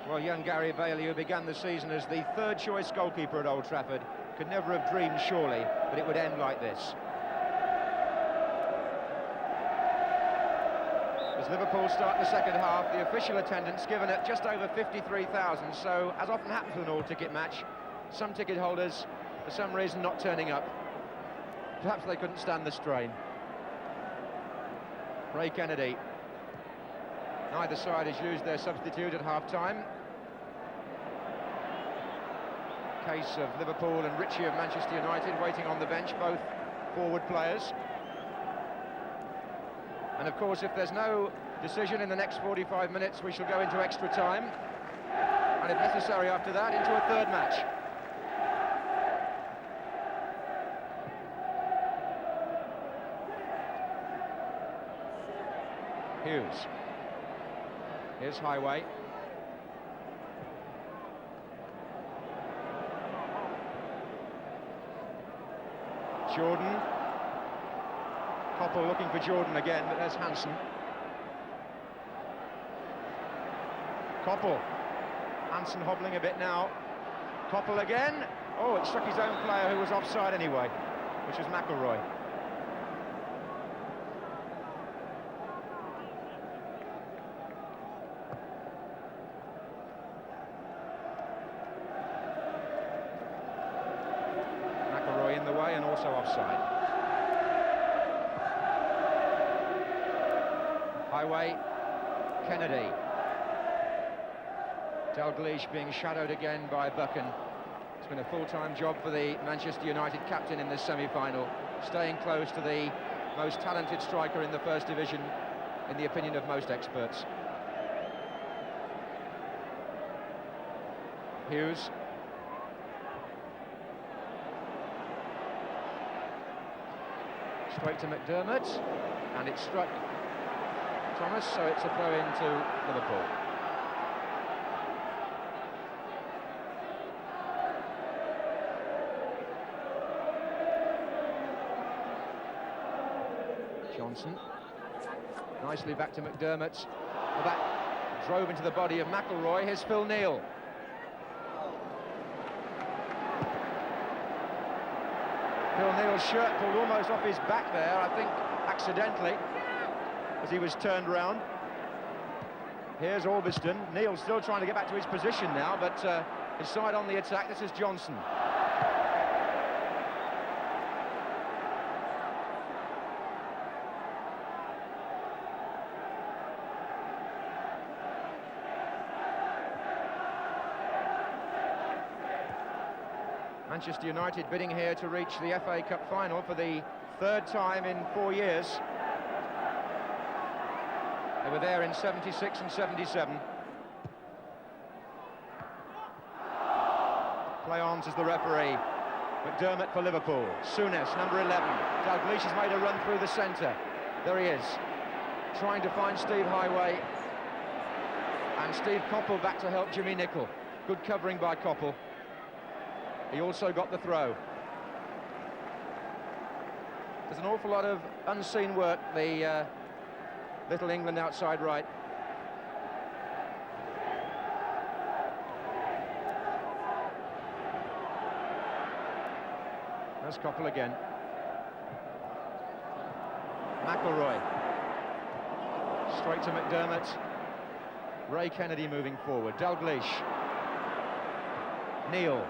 Well, young Gary Bailey, who began the season as the third-choice goalkeeper at Old Trafford, could never have dreamed, surely, that it would end like this. As Liverpool start the second half, the official attendance given at just over 53,000, so, as often happens with an all-ticket match, some ticket holders, for some reason, not turning up. Perhaps they couldn't stand the strain. Ray Kennedy. Neither side has used their substitute at half-time. Case of Liverpool and Ritchie of Manchester United waiting on the bench, both forward players. And of course, if there's no decision in the next 45 minutes, we shall go into extra time, and if necessary after that, into a third match. Hughes. Here's Highway. Jordon. Coppell looking for Jordon again, but there's Hansen. Coppell. Hansen hobbling a bit now. Coppell again. Oh, it struck his own player who was offside anyway, which was McElroy. McElroy in the way and also offside. Highway, Kennedy. Dalgelish being shadowed again by Buchan. It's been a full-time job for the Manchester United captain in this semi-final, staying close to the most talented striker in the First Division, in the opinion of most experts. Hughes. Straight to McDermott, and it struck Thomas, so it's a throw in to Liverpool. Johnson. Nicely back to McDermott. Well, that drove into the body of McElroy. Here's Phil Neal. Phil Neal's shirt pulled almost off his back there, I think accidentally, as he was turned round. Here's Orbiston. Neal still trying to get back to his position now, but his side on the attack. This is Johnson. Manchester United bidding here to reach the FA Cup final for the third time in 4 years. They were there in 76 and 77. Play-ons as the referee. McDermott for Liverpool. Souness, number 11. Dalgelish has made a run through the centre. There he is, trying to find Steve Highway. And Steve Coppell back to help Jimmy Nicholl. Good covering by Coppell. He also got the throw. There's an awful lot of unseen work, the Little England outside right. There's Coppell again. McElroy. Straight to McDermott. Ray Kennedy moving forward. Dalgelish. Neal.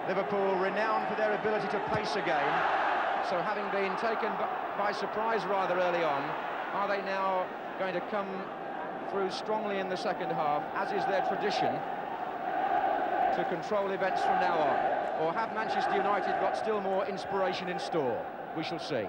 Liverpool renowned for their ability to pace a game. So having been taken by surprise rather early on, are they now going to come through strongly in the second half, as is their tradition, to control events from now on? Or have Manchester United got still more inspiration in store? We shall see.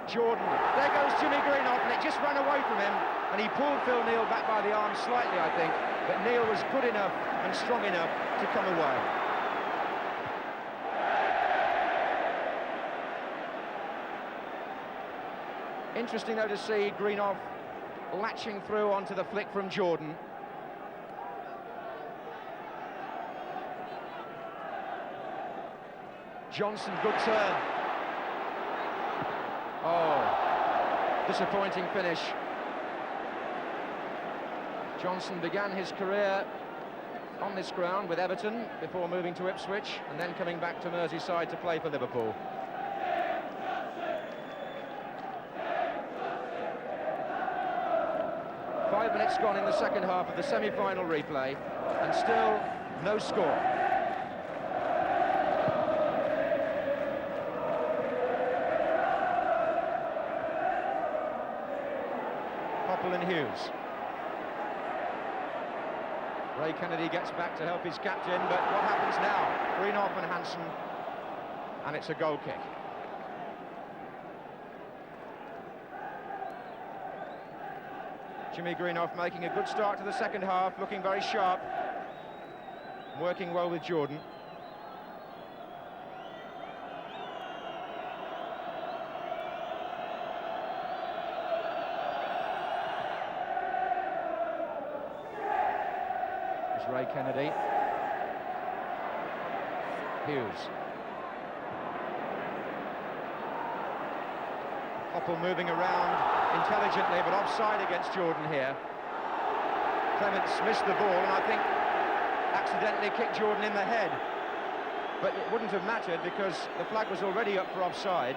Jordon, there goes Jimmy Greenhoff, and it just ran away from him, and he pulled Phil Neal back by the arm slightly, I think, but Neal was good enough and strong enough to come away. Interesting, though, to see Greenhoff latching through onto the flick from Jordon. Johnson, good turn. Oh, disappointing finish. Johnson began his career on this ground with Everton before moving to Ipswich and then coming back to Merseyside to play for Liverpool. Five minutes gone in the second half of the semi-final replay, and still no score. Coppell and Hughes. Ray Kennedy gets back to help his captain, but what happens now? Greenhoff and Hansen, and it's a goal kick. Jimmy Greenhoff making a good start to the second half, looking very sharp, working well with Jordon. There's Ray Kennedy. Hughes. Coppell moving around intelligently, but offside against Jordon here. Clemence missed the ball and I think accidentally kicked Jordon in the head, but it wouldn't have mattered because the flag was already up for offside.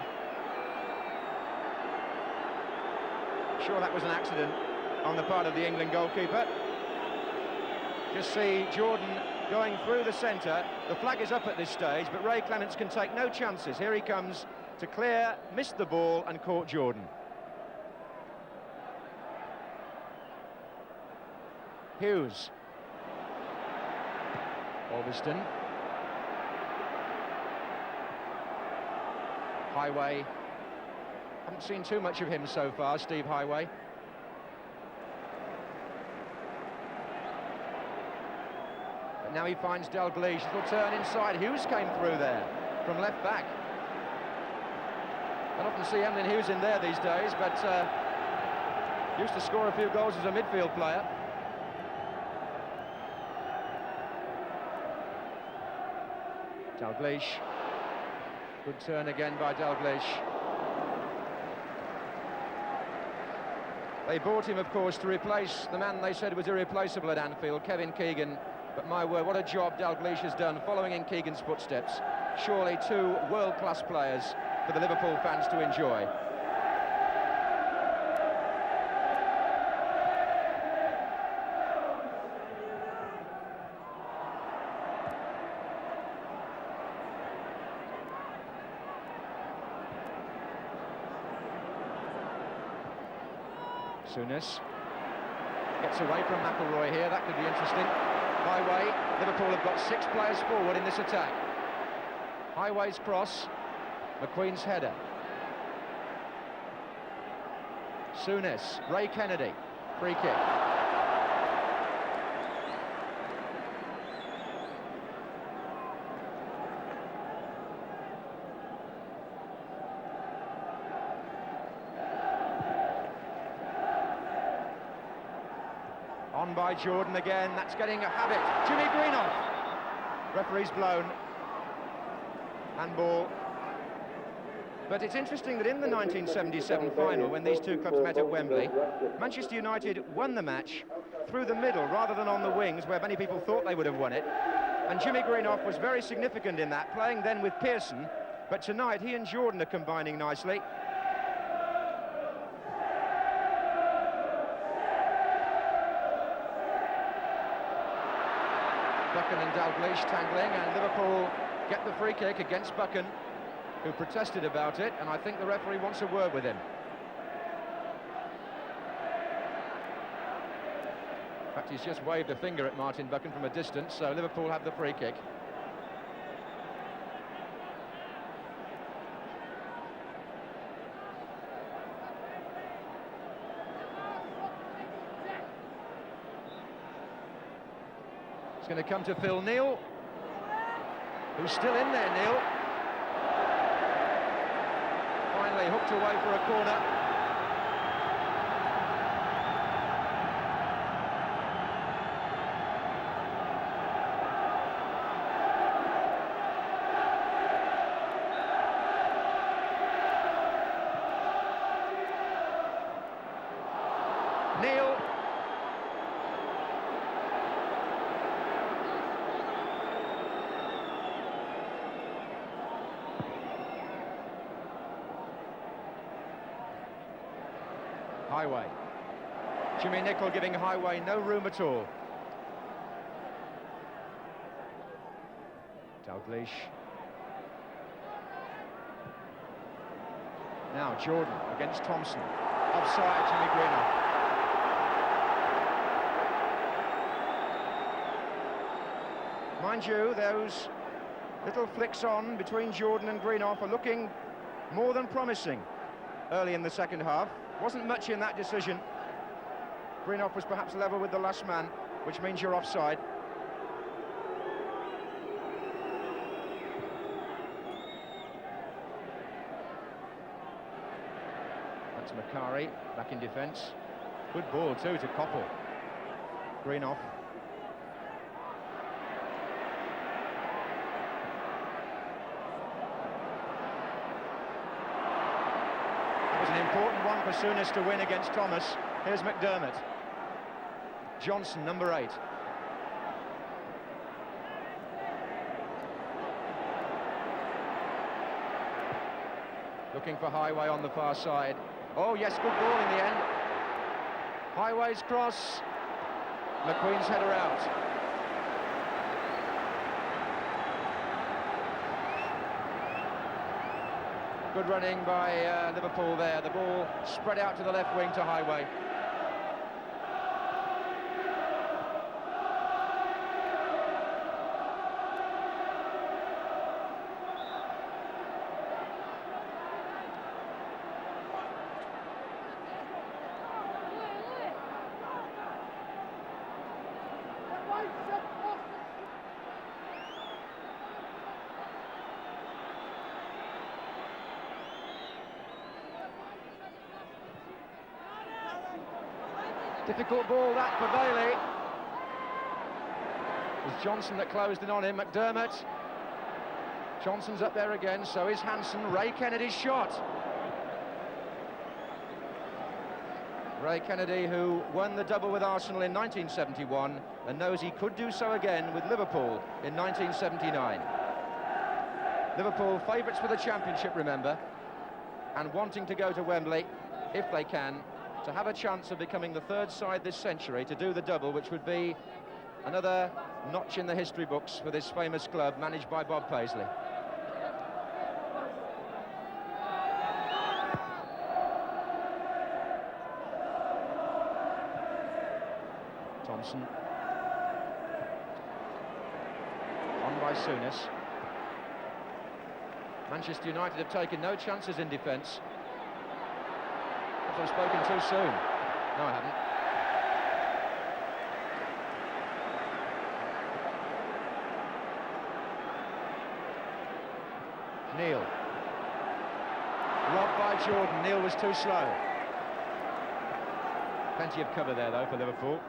Sure, that was an accident on the part of the England goalkeeper. Just see Jordon going through the centre. The flag is up at this stage, but Ray Clemence can take no chances. Here he comes to clear, missed the ball and caught Jordon. Hughes. Alveston. Highway. Haven't seen too much of him so far, Steve Highway. But now he finds Dalgelish. Little turn inside. Hughes came through there from left back. I don't often see Emlyn Hughes in there these days, but used to score a few goals as a midfield player. Dalgelish. Good turn again by Dalgelish. They bought him, of course, to replace the man they said was irreplaceable at Anfield, Kevin Keegan. But my word, what a job Dalgelish has done, following in Keegan's footsteps. Surely two world-class players for the Liverpool fans to enjoy. Souness gets away from McElroy here. That could be interesting. Highway. Liverpool have got 6 players forward in this attack. Highway's cross. McQueen's header. Souness. Ray Kennedy. Free kick. On by Jordon again. That's getting a habit. Jimmy Greenhoff. Referee's blown. Handball. But it's interesting that in the 1977 final, when these two clubs met at Wembley, Manchester United won the match through the middle rather than on the wings, where many people thought they would have won it. And Jimmy Greenhoff was very significant in that, playing then with Pearson. But tonight, he and Jordon are combining nicely. Buchan and Dalgelish tangling, and Liverpool get the free kick against Buchan, who protested about it, and I think the referee wants a word with him. In fact, he's just waved a finger at Martin Buchan from a distance, so Liverpool have the free kick. It's going to come to Phil Neal, who's still in there, Neal. Finally hooked away for a corner. Highway. Jimmy Nicholl giving Highway no room at all. Dalgelish. Now Jordon against Thompson. Offside, Jimmy Greenhoff. Mind you, those little flicks on between Jordon and Greenhoff are looking more than promising early in the second half. Wasn't much in that decision. Greenhoff was perhaps level with the last man, which means you're offside. That's Macari back in defence. Good ball too to Coppell. Greenhoff. An important one for Souness to win against Thomas. Here's McDermott. Johnson, number 8. Looking for Highway on the far side. Oh yes, good ball in the end. Highway's cross. McQueen's header out. Good running by Liverpool there. The ball spread out to the left wing to Highway. Difficult ball that for Bailey. It was Johnson that closed in on him. McDermott. Johnson's up there again, so is Hansen. Ray Kennedy's shot. Ray Kennedy, who won the double with Arsenal in 1971 and knows he could do so again with Liverpool in 1979. Liverpool favourites for the championship, remember, and wanting to go to Wembley, if they can, to have a chance of becoming the third side this century to do the double, which would be another notch in the history books for this famous club managed by Bob Paisley. Thompson. On by Souness. Manchester United have taken no chances in defence. I've spoken too soon. No, I haven't. Neil. Robbed by Jordon. Neil was too slow. Plenty of cover there, though, for Liverpool.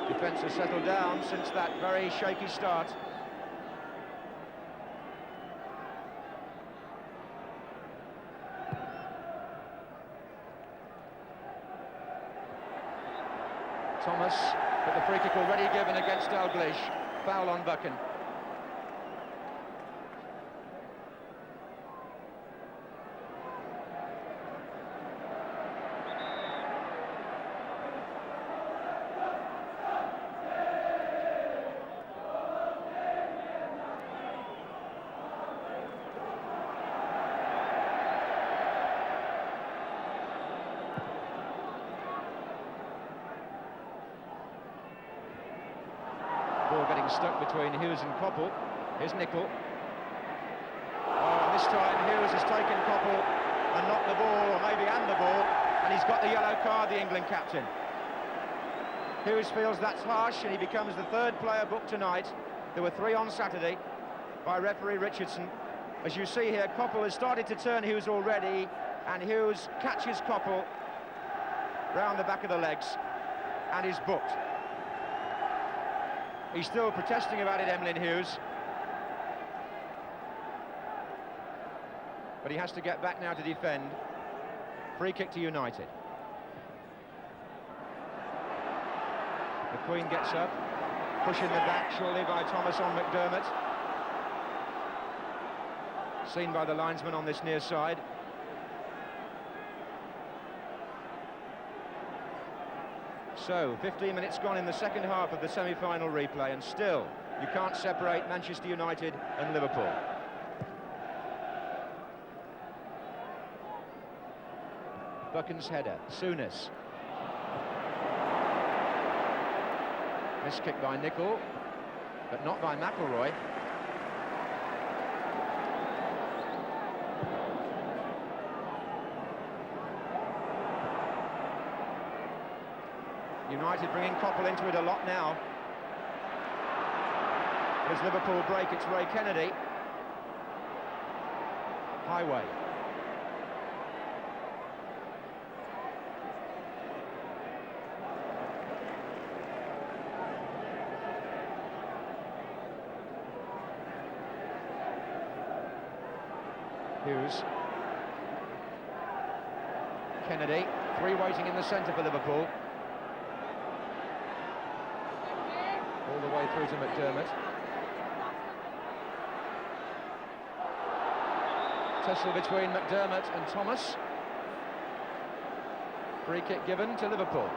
Defence has settled down since that very shaky start. Thomas, but the free kick already given against Dalgelish. Foul on Buchan. Ball getting stuck between Hughes and Coppell. Here's Nicholl. Oh, this time Hughes has taken Coppell and knocked the ball, or maybe and the ball, and he's got the yellow card, the England captain. Hughes feels that's harsh, and he becomes the third player booked tonight. There were 3 on Saturday by referee Richardson. As you see here, Coppell has started to turn Hughes already, and Hughes catches Coppell round the back of the legs and is booked. He's still protesting about it, Emlyn Hughes. But he has to get back now to defend. Free kick to United. McQueen gets up, pushing the back surely by Thomas on McDermott. Seen by the linesman on this near side. So, 15 minutes gone in the second half of the semi-final replay, and still you can't separate Manchester United and Liverpool. Buchan's header, Souness. Missed kick by Nicol, but not by McElroy. United bringing Coppell into it a lot now. As Liverpool break, it's Ray Kennedy. Highway. Hughes. Kennedy. Three waiting in the centre for Liverpool. All the way through to McDermott. Tussle between McDermott and Thomas. Free kick given to Liverpool.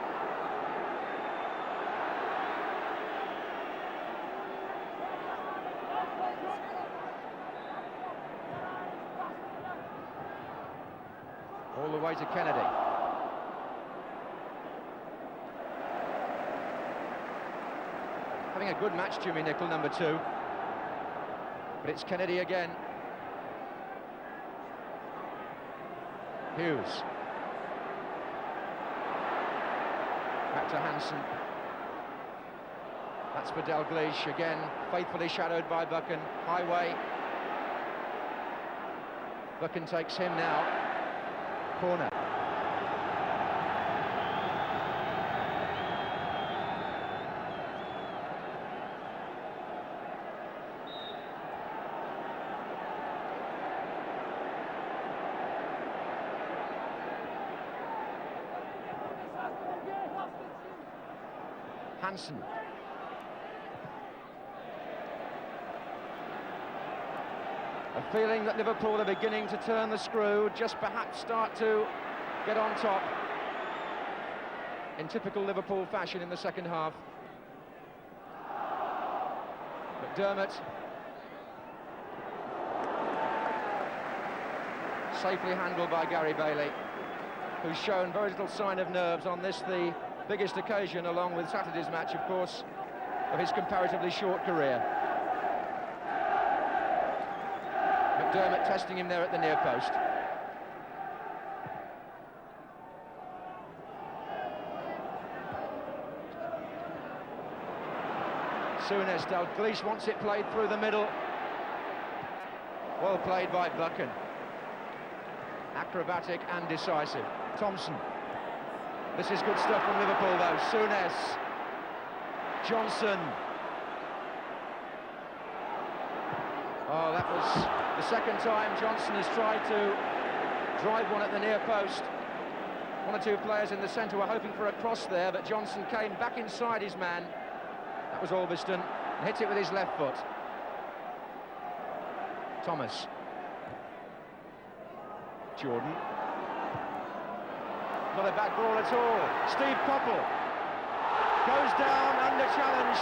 All the way to Kennedy. Having a good match, Jimmy Nicol, number 2. But it's Kennedy again. Hughes. Back to Hansen. That's for Dalgelish again, faithfully shadowed by Buchan. Highway. Buchan takes him now. Corner. Hansen. A feeling that Liverpool are beginning to turn the screw, just perhaps start to get on top in typical Liverpool fashion in the second half. McDermott. Safely handled by Gary Bailey, who's shown very little sign of nerves on this, the biggest occasion, along with Saturday's match, of course, of his comparatively short career. McDermott testing him there at the near post. Souness, Dalgelish wants it played through the middle. Well played by Buchan. Acrobatic and decisive. Thompson. This is good stuff from Liverpool, though. Souness. Johnson. Oh, that was the second time Johnson has tried to drive one at the near post. One or two players in the centre were hoping for a cross there, but Johnson came back inside his man. That was Albiston, and hit it with his left foot. Thomas. Jordon. Not a bad ball at all. Steve Coppell goes down under challenge.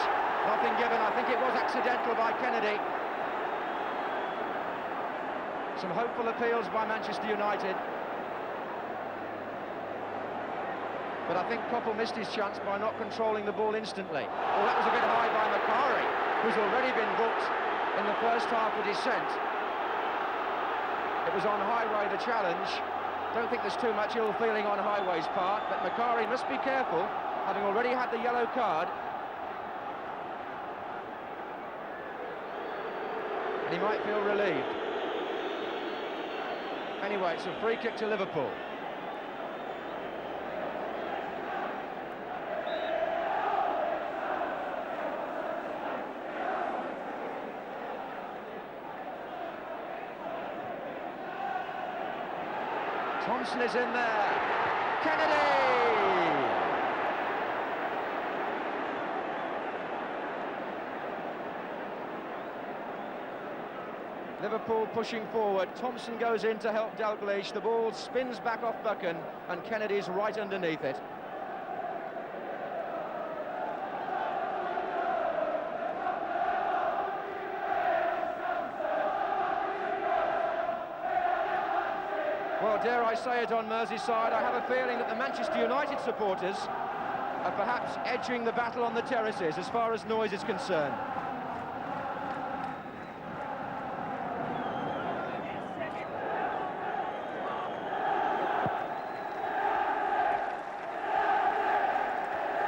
Nothing given. I think it was accidental by Kennedy. Some hopeful appeals by Manchester United. But I think Coppell missed his chance by not controlling the ball instantly. Oh, that was a bit high by McCarry, who's already been booked in the first half of descent. It was on Highway, the challenge. Don't think there's too much ill feeling on Highway's part, but McCarry must be careful, having already had the yellow card. And he might feel relieved. Anyway, it's a free kick to Liverpool. Thompson is in there. Kennedy! Liverpool pushing forward. Thompson goes in to help Dalgelish. The ball spins back off Buchan, and Kennedy's right underneath it. Well, dare I say it, on Merseyside, I have a feeling that the Manchester United supporters are perhaps edging the battle on the terraces as far as noise is concerned.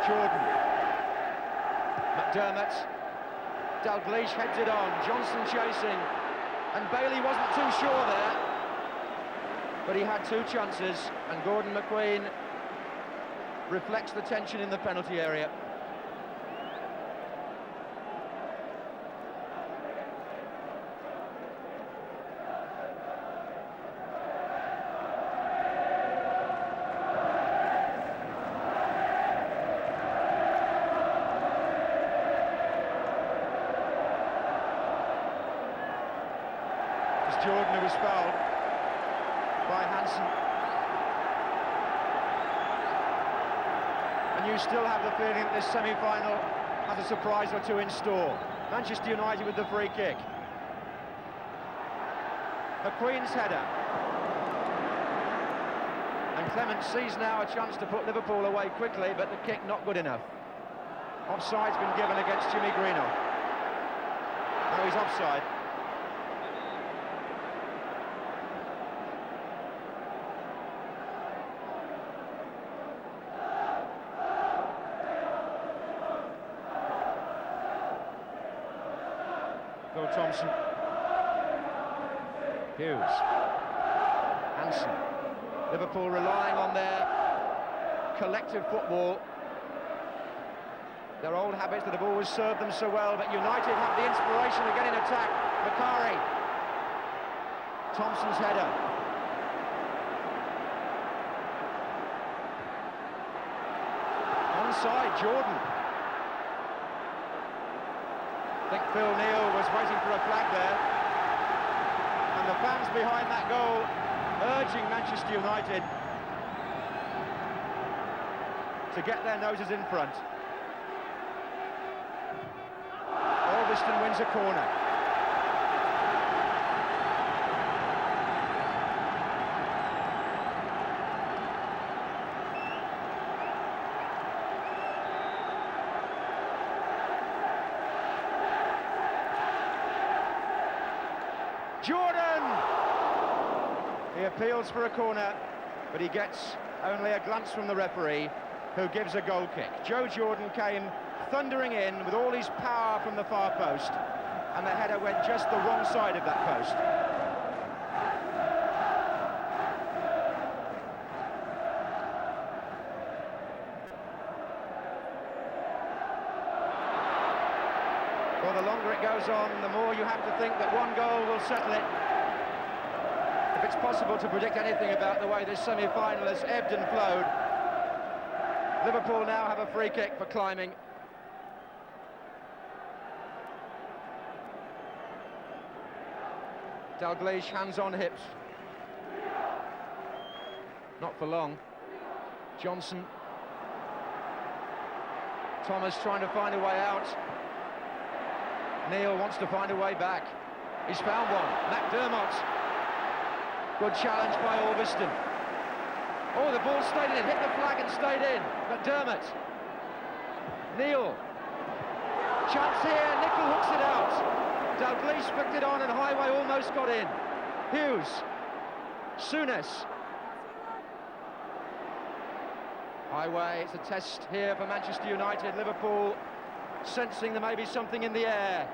Jordon, McDermott, Dalgelish heads it on, Johnson chasing, and Bailey wasn't too sure there, but he had two chances, and Gordon McQueen reflects the tension in the penalty area. Jordon, who was fouled by Hansen. And you still have the feeling that this semi-final has a surprise or two in store. Manchester United with the free kick. McQueen's header. And Clemence sees now a chance to put Liverpool away quickly, but the kick not good enough. Offside's been given against Jimmy Greenhoff. Now he's offside. Phil Thompson, Hughes, Hansen. Liverpool relying on their collective football, their old habits that have always served them so well, but United have the inspiration again in attack. Bakari, Thompson's header. Onside, Jordon. I think Phil Neal was waiting for a flag there, and the fans behind that goal urging Manchester United to get their noses in front. Goodison wins a corner. Jordon! He appeals for a corner, but he gets only a glance from the referee, who gives a goal kick. Joe Jordon came thundering in with all his power from the far post, and the header went just the wrong side of that post. Well, the longer it goes on, the more you have to think that one goal will settle it. If it's possible to predict anything about the way this semi-final has ebbed and flowed. Liverpool now have a free kick for climbing. Dalgelish, hands on hips. Not for long. Johnson. Thomas trying to find a way out. Neil wants to find a way back. He's found one. McDermott. Good challenge by Goodison. Oh, the ball stayed in, hit the flag and stayed in. McDermott. Neil. Chance here, Nicol hooks it out. Dalgelish flicked it on and Highway almost got in. Hughes. Souness. Highway, it's a test here for Manchester United. Liverpool sensing there may be something in the air.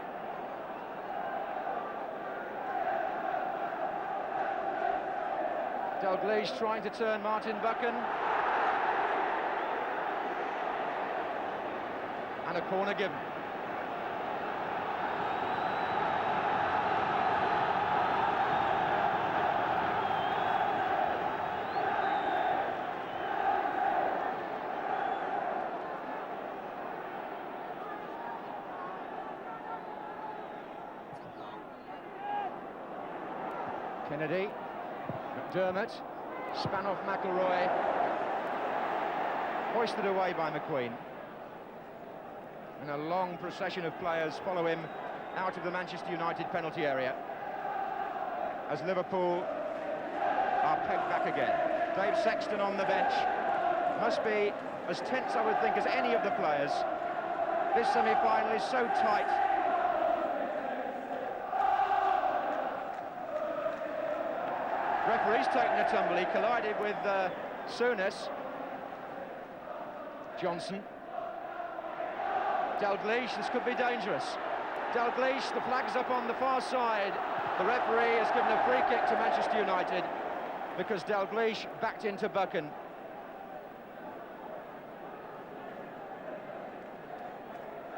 Dalgelish trying to turn Martin Buchan. And a corner given. Kennedy, McDermott, span off McElroy, hoisted away by McQueen. And a long procession of players follow him out of the Manchester United penalty area as Liverpool are pegged back again. Dave Sexton on the bench. Must be as tense, I would think, as any of the players. This semi-final is so tight. Referee's taken a tumble. He collided with Souness. Johnson. Dalgelish, this could be dangerous. Dalgelish, the flag's up on the far side. The referee has given a free kick to Manchester United because Dalgelish backed into Buchan.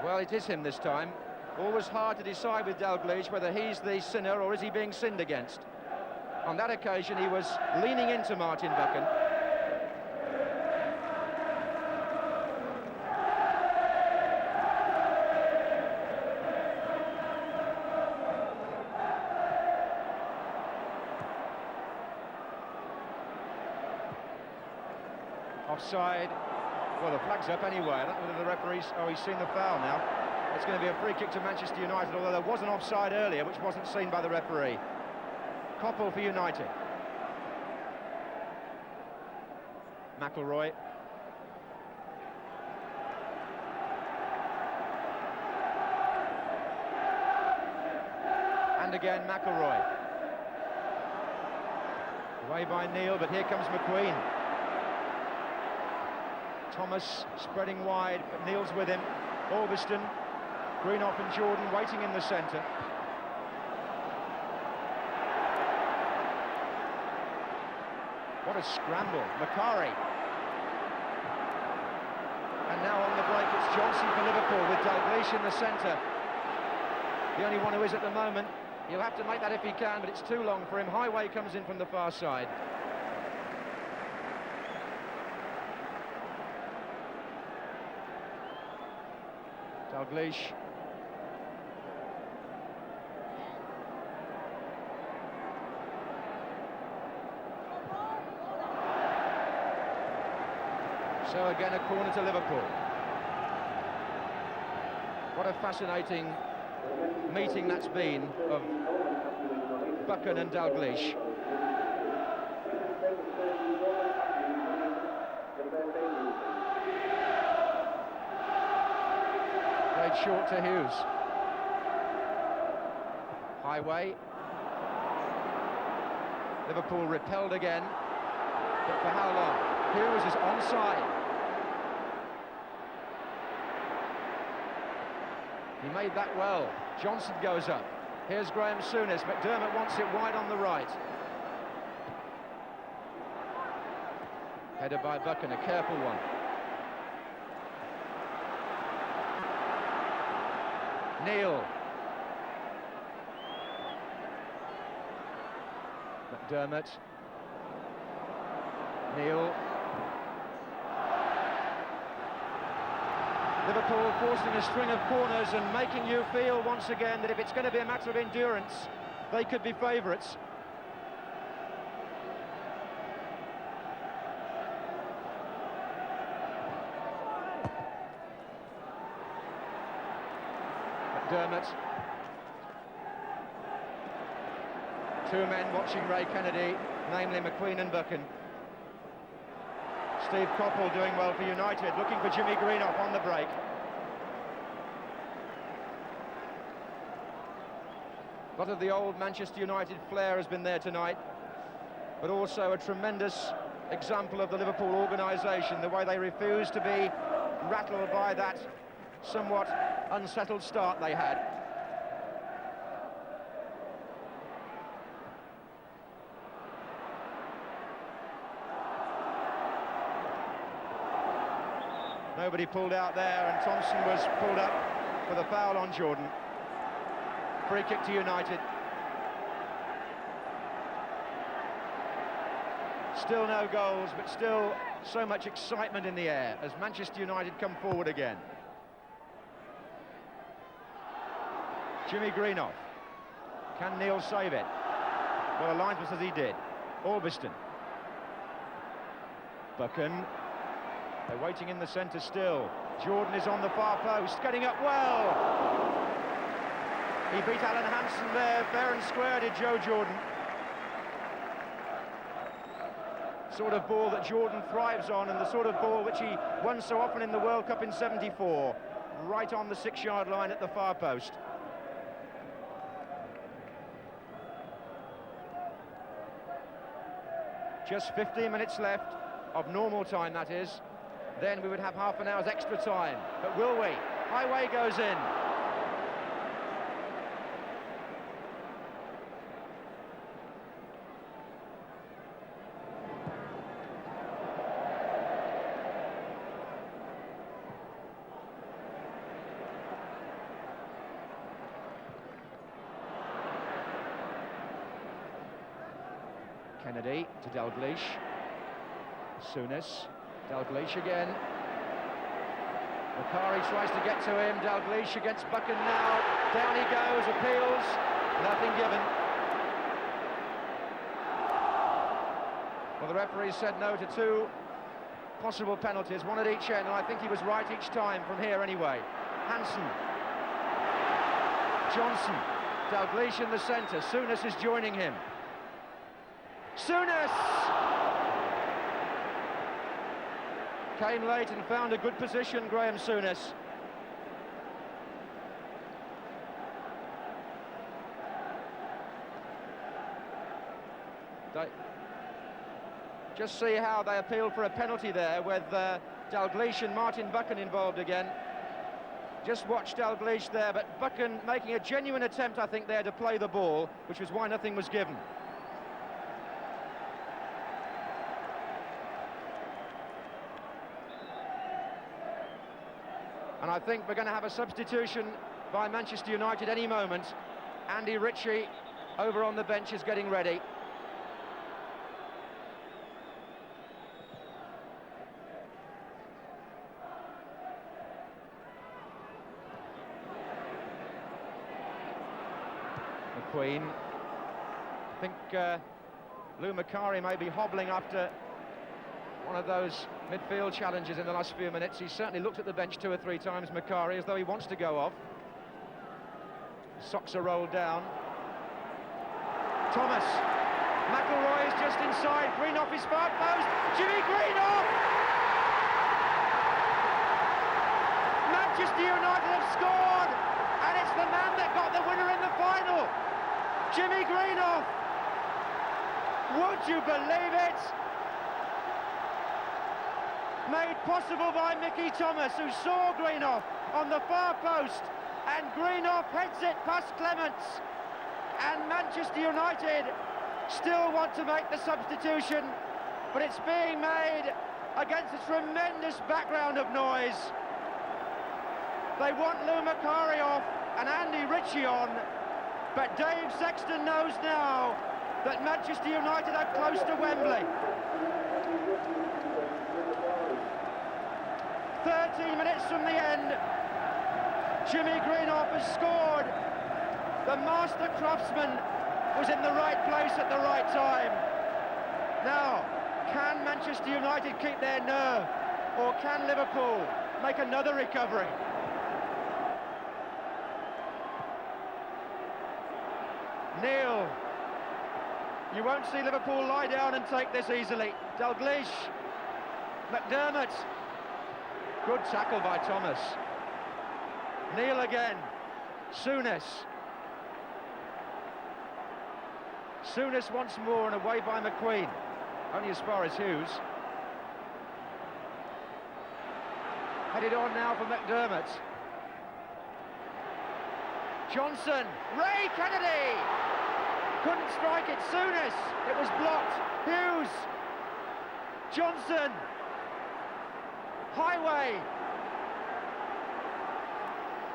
Well, it is him this time. Always hard to decide with Dalgelish whether he's the sinner or is he being sinned against. On that occasion, he was leaning into Martin Buchan. Offside. Well, the flag's up anyway. I don't know whether the referee's... Oh, he's seen the foul now. It's going to be a free kick to Manchester United, although there was an offside earlier, which wasn't seen by the referee. Coppell for United. McIlroy. And again, McIlroy. Away by Neil, but here comes McQueen. Thomas spreading wide, but Neil's with him. Goodison, Greenhoff and Jordon waiting in the centre. What a scramble. Macari. And now on the break it's Johnson for Liverpool with Dalgelish in the centre. The only one who is at the moment. He'll have to make that if he can, but it's too long for him. Highway comes in from the far side. Dalgelish. So again a corner to Liverpool. What a fascinating meeting that's been of Buchan and Dalgelish. Played short to Hughes. Highway. Liverpool repelled again, but for how long? Hughes is onside. He made that well. Johnson goes up. Here's Graham Souness. McDermott wants it wide on the right. Headed by Buchan, a careful one. Neil. McDermott. Neil. Liverpool forcing a string of corners and making you feel once again that if it's going to be a matter of endurance, they could be favourites. McDermott. Two men watching Ray Kennedy, namely McQueen and Buchan. Steve Coppell doing well for United, looking for Jimmy Greenhoff on the break. A lot of the old Manchester United flair has been there tonight, but also a tremendous example of the Liverpool organisation, the way they refused to be rattled by that somewhat unsettled start they had. Nobody pulled out there, and Thompson was pulled up for the foul on Jordon. Free kick to United. Still no goals, but still so much excitement in the air as Manchester United come forward again. Jimmy Greenhoff. Can Neil save it? Well, the linesman says he did. Goodison. Buchan. They're waiting in the centre still. Jordon is on the far post, getting up well. He beat Alan Hansen there, fair and square did Joe Jordon. sort of ball that Jordon thrives on, and the sort of ball which he won so often in the World Cup in '74, right on the 6-yard line at the far post. Just 15 minutes left of normal time, that is. Then we would have half an hour's extra time. But will we? Highway goes in. Kennedy to Dalgelish. Souness. Dalgelish again. Macari tries to get to him. Dalgelish against Buchan now. Down he goes, appeals. Nothing given. Well, the referee said no to 2 possible penalties, one at each end, and I think he was right each time from here anyway. Hansen. Johnson. Dalgelish in the centre. Souness is joining him. Souness! Came late and found a good position, Graham Souness. Just see how they appealed for a penalty there with Dalgelish and Martin Buchan involved again. Just watch Dalgelish there, but Buchan making a genuine attempt, I think, there to play the ball, which was why nothing was given. And I think we're going to have a substitution by Manchester United any moment. Andy Ritchie over on the bench is getting ready. McQueen. I think Lou Macari may be hobbling after one of those midfield challenges in the last few minutes. He certainly looked at the bench 2 or 3 times, Macari, as though he wants to go off. Socks are rolled down. Thomas. McElroy is just inside. Greenhoff is far post. Jimmy Greenhoff! Manchester United have scored! And it's the man that got the winner in the final! Jimmy Greenhoff! Would you believe it? Made possible by Mickey Thomas, who saw Greenhoff on the far post, and Greenhoff heads it past Clemence. And Manchester United still want to make the substitution, but it's being made against a tremendous background of noise. They want Lou Macari off and Andy Ritchie on, but Dave Sexton knows now that Manchester United are close to Wembley. 13 minutes from the end, Jimmy Greenhoff has scored. The master craftsman was in the right place at the right time. Now, can Manchester United keep their nerve, or can Liverpool make another recovery? Neil. You won't see Liverpool lie down and take this easily. Dalgelish. McDermott. Good tackle by Thomas. Neil again. Souness. Souness once more and away by McQueen. Only as far as Hughes. Headed on now for McDermott. Johnson. Ray Kennedy! Couldn't strike it. Souness. It was blocked. Hughes. Johnson. Highway.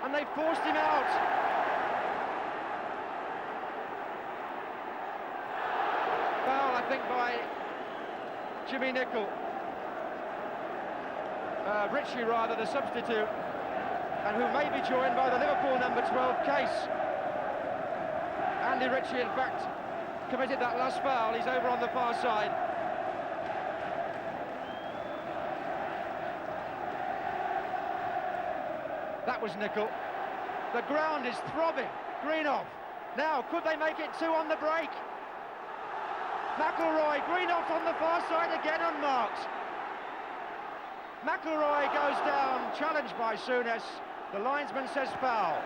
And they forced him out. Foul, I think, by Jimmy Nicholl. Ritchie, rather, the substitute. And who may be joined by the Liverpool number 12, Case. Andy Ritchie, in fact, committed that last foul. He's over on the far side. That was Nicholl. The ground is throbbing. Greenhoff. Now, could they make it 2 on the break? McElroy, Greenhoff on the far side again, unmarked. McElroy goes down, challenged by Souness. The linesman says foul.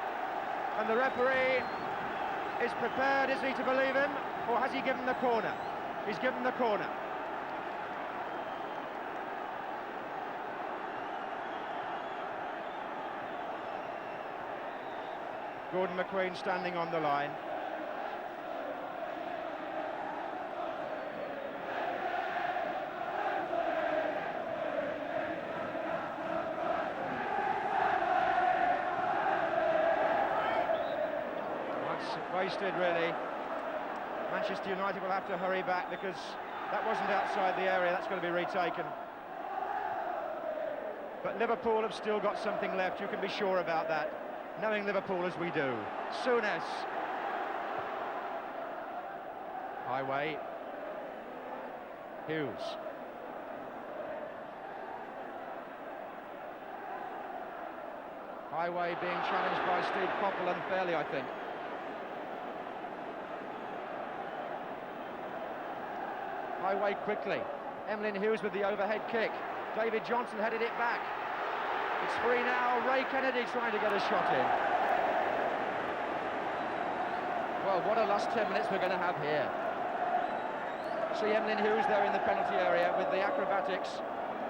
And the referee is prepared, is he, to believe him? Or has he given the corner? He's given the corner. Gordon McQueen standing on the line. Wasted, really. Manchester United will have to hurry back because that wasn't outside the area. That's going to be retaken. But Liverpool have still got something left, you can be sure about that, knowing Liverpool as we do. Souness. Highway. Hughes. Highway being challenged by Steve Coppell unfairly, I think. Highway quickly. Emlyn Hughes with the overhead kick. David Johnson headed it back. It's free now. Ray Kennedy trying to get a shot in. Well, what a last 10 minutes we're going to have here. See Emlyn Hughes there in the penalty area with the acrobatics.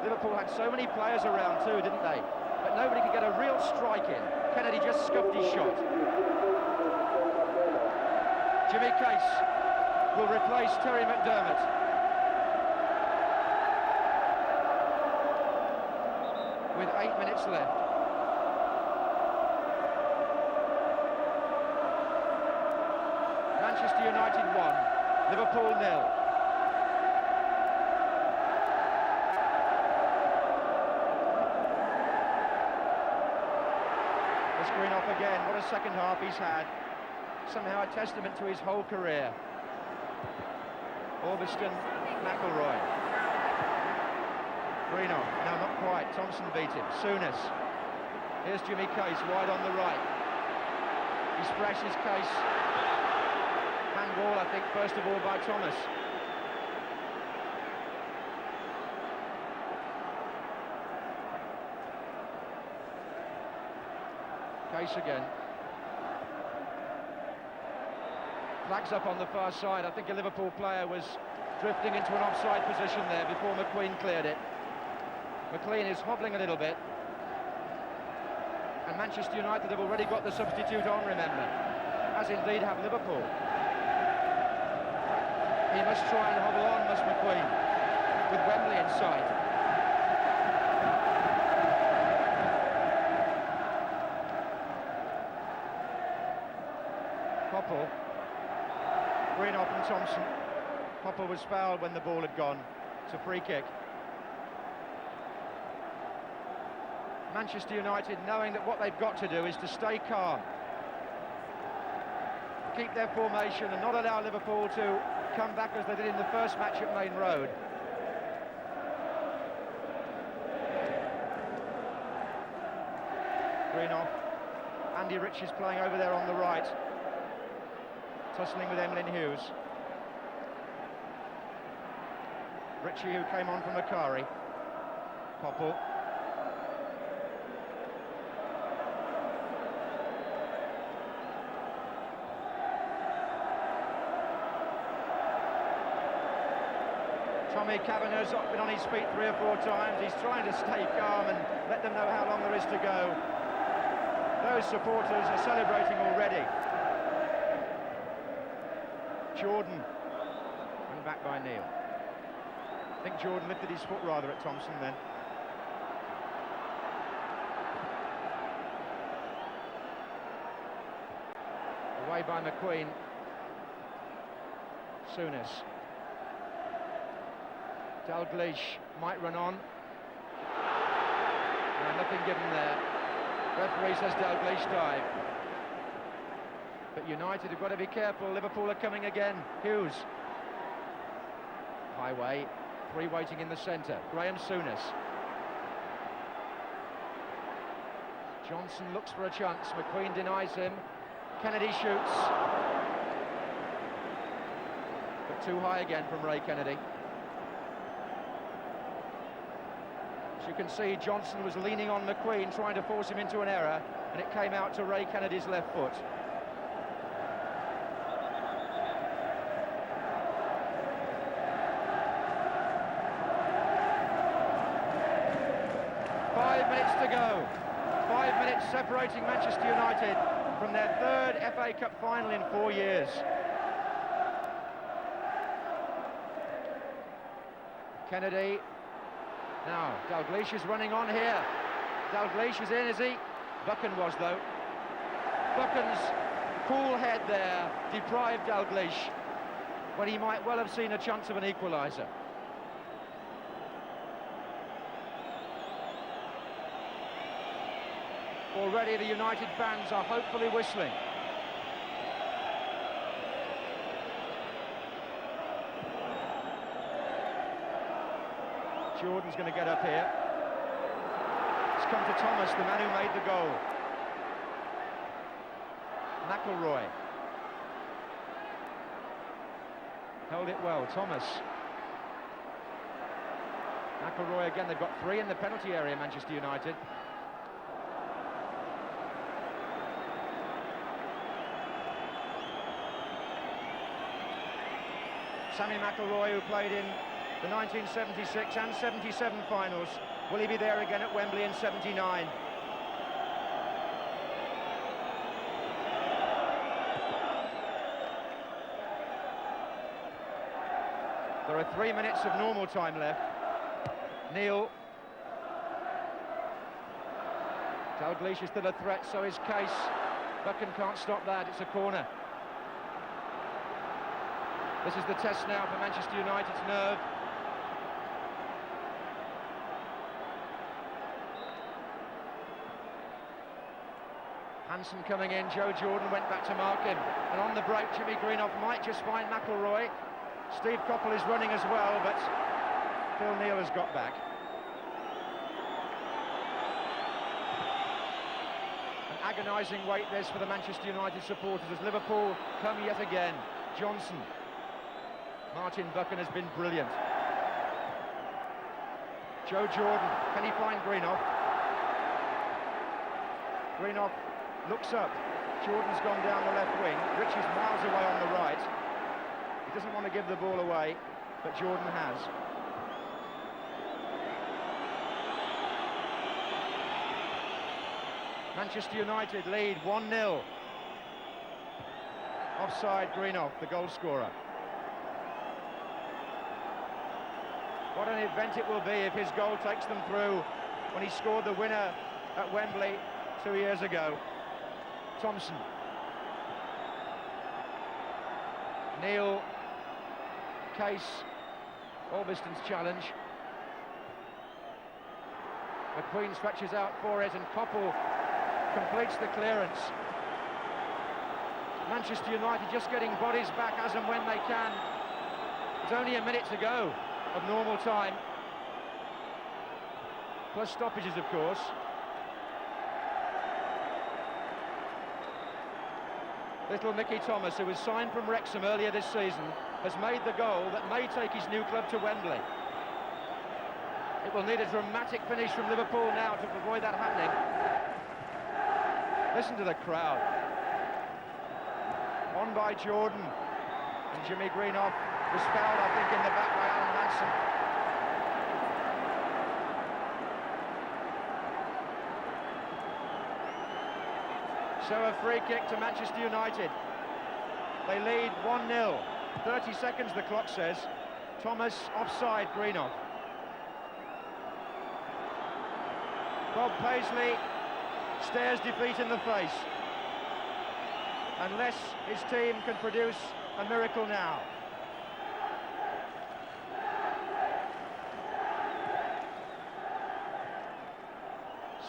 Liverpool had so many players around too, didn't they? But nobody could get a real strike in. Kennedy just scuffed his shot. Jimmy Case will replace Terry McDermott. With 8 minutes left. Manchester United 1, Liverpool 0. There's Greenhoff again, what a second half he's had. Somehow a testament to his whole career. Orbiston, McElroy. Greenhoff, no, not quite. Thompson beat him. Souness. Here's Jimmy Case, wide on the right. He's fresh, his Case. Handball, I think, first of all, by Thomas. Case again. Flags up on the far side. I think a Liverpool player was drifting into an offside position there before McQueen cleared it. McLean is hobbling a little bit. And Manchester United have already got the substitute on, remember. As indeed have Liverpool. He must try and hobble on, must McQueen, with Wembley in sight. Coppell. Greenhoff and Thompson. Coppell was fouled when the ball had gone. It's a free kick. Manchester United knowing that what they've got to do is to stay calm, keep their formation and not allow Liverpool to come back as they did in the first match at Main Road. Greenhoff. Andy Rich is playing over there on the right, tussling with Emlyn Hughes. Ritchie, who came on from Macari. Coppell. Tommy Cavanagh's been on his feet 3 or 4 times. He's trying to stay calm and let them know how long there is to go. Those supporters are celebrating already. Jordon, and back by Neil. I think Jordon lifted his foot rather at Thompson then. Away by McQueen. Souness. Dalgelish might run on. No, nothing given there. Referee says Dalgelish dive. But United have got to be careful. Liverpool are coming again. Hughes. Highway. 3 waiting in the centre. Graham Souness. Johnson looks for a chance. McQueen denies him. Kennedy shoots. But Too high again from Ray Kennedy. As you can see, Johnson was leaning on McQueen, trying to force him into an error, and it came out to Ray Kennedy's left foot. To go. 5 minutes separating Manchester United from their third FA Cup final in 4 years. Kennedy. Now, Dalgelish is running on here. Dalgelish is in, is he? Buchan was, though. Buchan's cool head there deprived Dalgelish when he might well have seen a chance of an equaliser. Already the United fans are hopefully whistling. Jordon's going to get up here. It's come to Thomas, the man who made the goal. McIlroy. Held it well, Thomas. McIlroy again, they've got 3 in the penalty area, Manchester United. Sammy McIlroy, who played in the 1976 and 77 finals. Will he be there again at Wembley in 79? There are 3 minutes of normal time left. Neil. Dalgelish is still a threat, so is Case. Buchan can't stop that, it's a corner. This is the test now for Manchester United's nerve. Hansen coming in, Joe Jordon went back to mark him. And on the break, Jimmy Greenhoff might just find McIlroy. Steve Coppell is running as well, but Phil Neal has got back. An agonising wait this for the Manchester United supporters as Liverpool come yet again. Johnson. Martin Buchan has been brilliant. Joe Jordon, can he find Greenhoff? Greenhoff looks up. Jordan's gone down the left wing. Rich is miles away on the right. He doesn't want to give the ball away, but Jordon has. Manchester United lead 1-0. Offside Greenhoff, the goal scorer. What an event it will be if his goal takes them through when he scored the winner at Wembley 2 years ago. Thompson. Neil. Case. Albiston's challenge. McQueen stretches out for it and Coppell completes the clearance. Manchester United just getting bodies back as and when they can. There's only a minute to go of normal time. Plus stoppages, of course. Little Mickey Thomas, who was signed from Wrexham earlier this season, has made the goal that may take his new club to Wembley. It will need a dramatic finish from Liverpool now to avoid that happening. Listen to the crowd. On by Jordon. And Jimmy Greenhoff was fouled, I think, in the back by Alan Hansen. So a free kick to Manchester United. They lead 1-0. 30 seconds, the clock says. Thomas offside Greenhoff. Bob Paisley stares defeat in the face. Unless his team can produce a miracle now.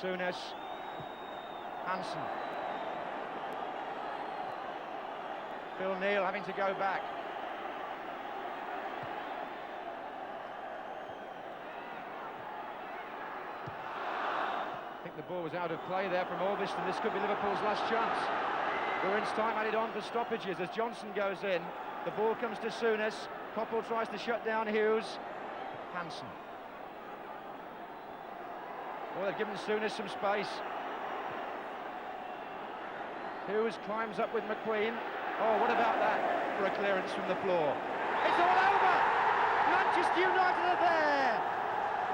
Souness. Hansen. Phil Neal having to go back. I think the ball was out of play there from Albiston. This could be Liverpool's last chance. Bruins time added on for stoppages as Johnson goes in. The ball comes to Souness. Coppell tries to shut down Hughes. Hansen. Well, they've given Souness some space. Hughes climbs up with McQueen. Oh, what about that for a clearance from the floor? It's all over! Manchester United are there!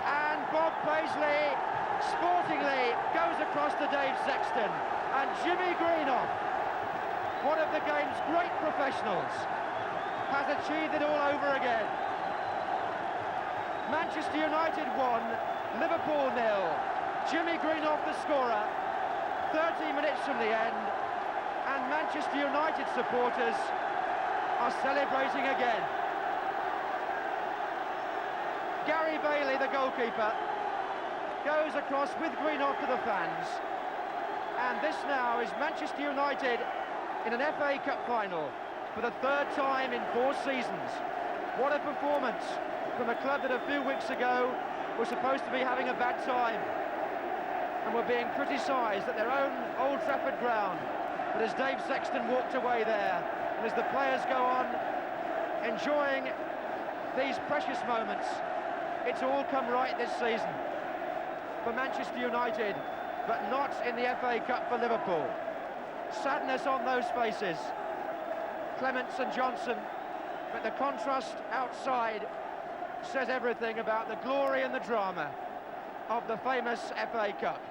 And Bob Paisley, sportingly, goes across to Dave Sexton. And Jimmy Greenhoff, one of the game's great professionals, has achieved it all over again. Manchester United 1, Liverpool 0. Jimmy Greenhoff the scorer, 30 minutes from the end, and Manchester United supporters are celebrating again. Gary Bailey, the goalkeeper, goes across with Greenhoff to the fans, and this now is Manchester United in an FA Cup final for the third time in 4 seasons. What a performance from a club that a few weeks ago was supposed to be having a bad time and were being criticised at their own Old Trafford ground. But as Dave Sexton walked away there, and as the players go on enjoying these precious moments, it's all come right this season for Manchester United, but not in the FA Cup for Liverpool. Sadness on those faces, Clemence and Johnson, but the contrast outside says everything about the glory and the drama of the famous FA Cup.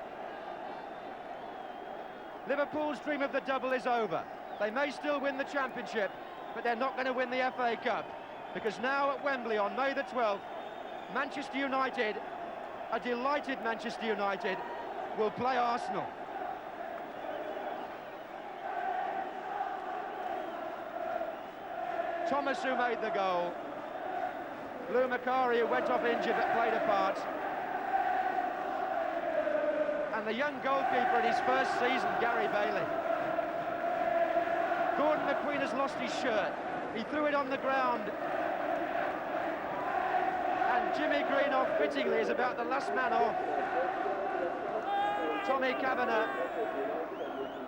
Liverpool's dream of the double is over. They may still win the championship, but they're not going to win the FA Cup, because now at Wembley on May the 12th, Manchester United, a delighted Manchester United, will play Arsenal. Thomas, who made the goal. Lou Macari, who went off injured but played a part. And the young goalkeeper in his first season, Gary Bailey. Gordon McQueen has lost his shirt. He threw it on the ground. And Jimmy Greenhoff, fittingly, is about the last man off. Tommy Kavanagh,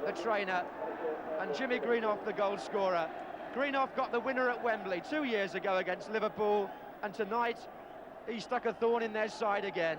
the trainer, and Jimmy Greenhoff, the goal scorer. Greenhoff got the winner at Wembley 2 years ago against Liverpool, and tonight he stuck a thorn in their side again.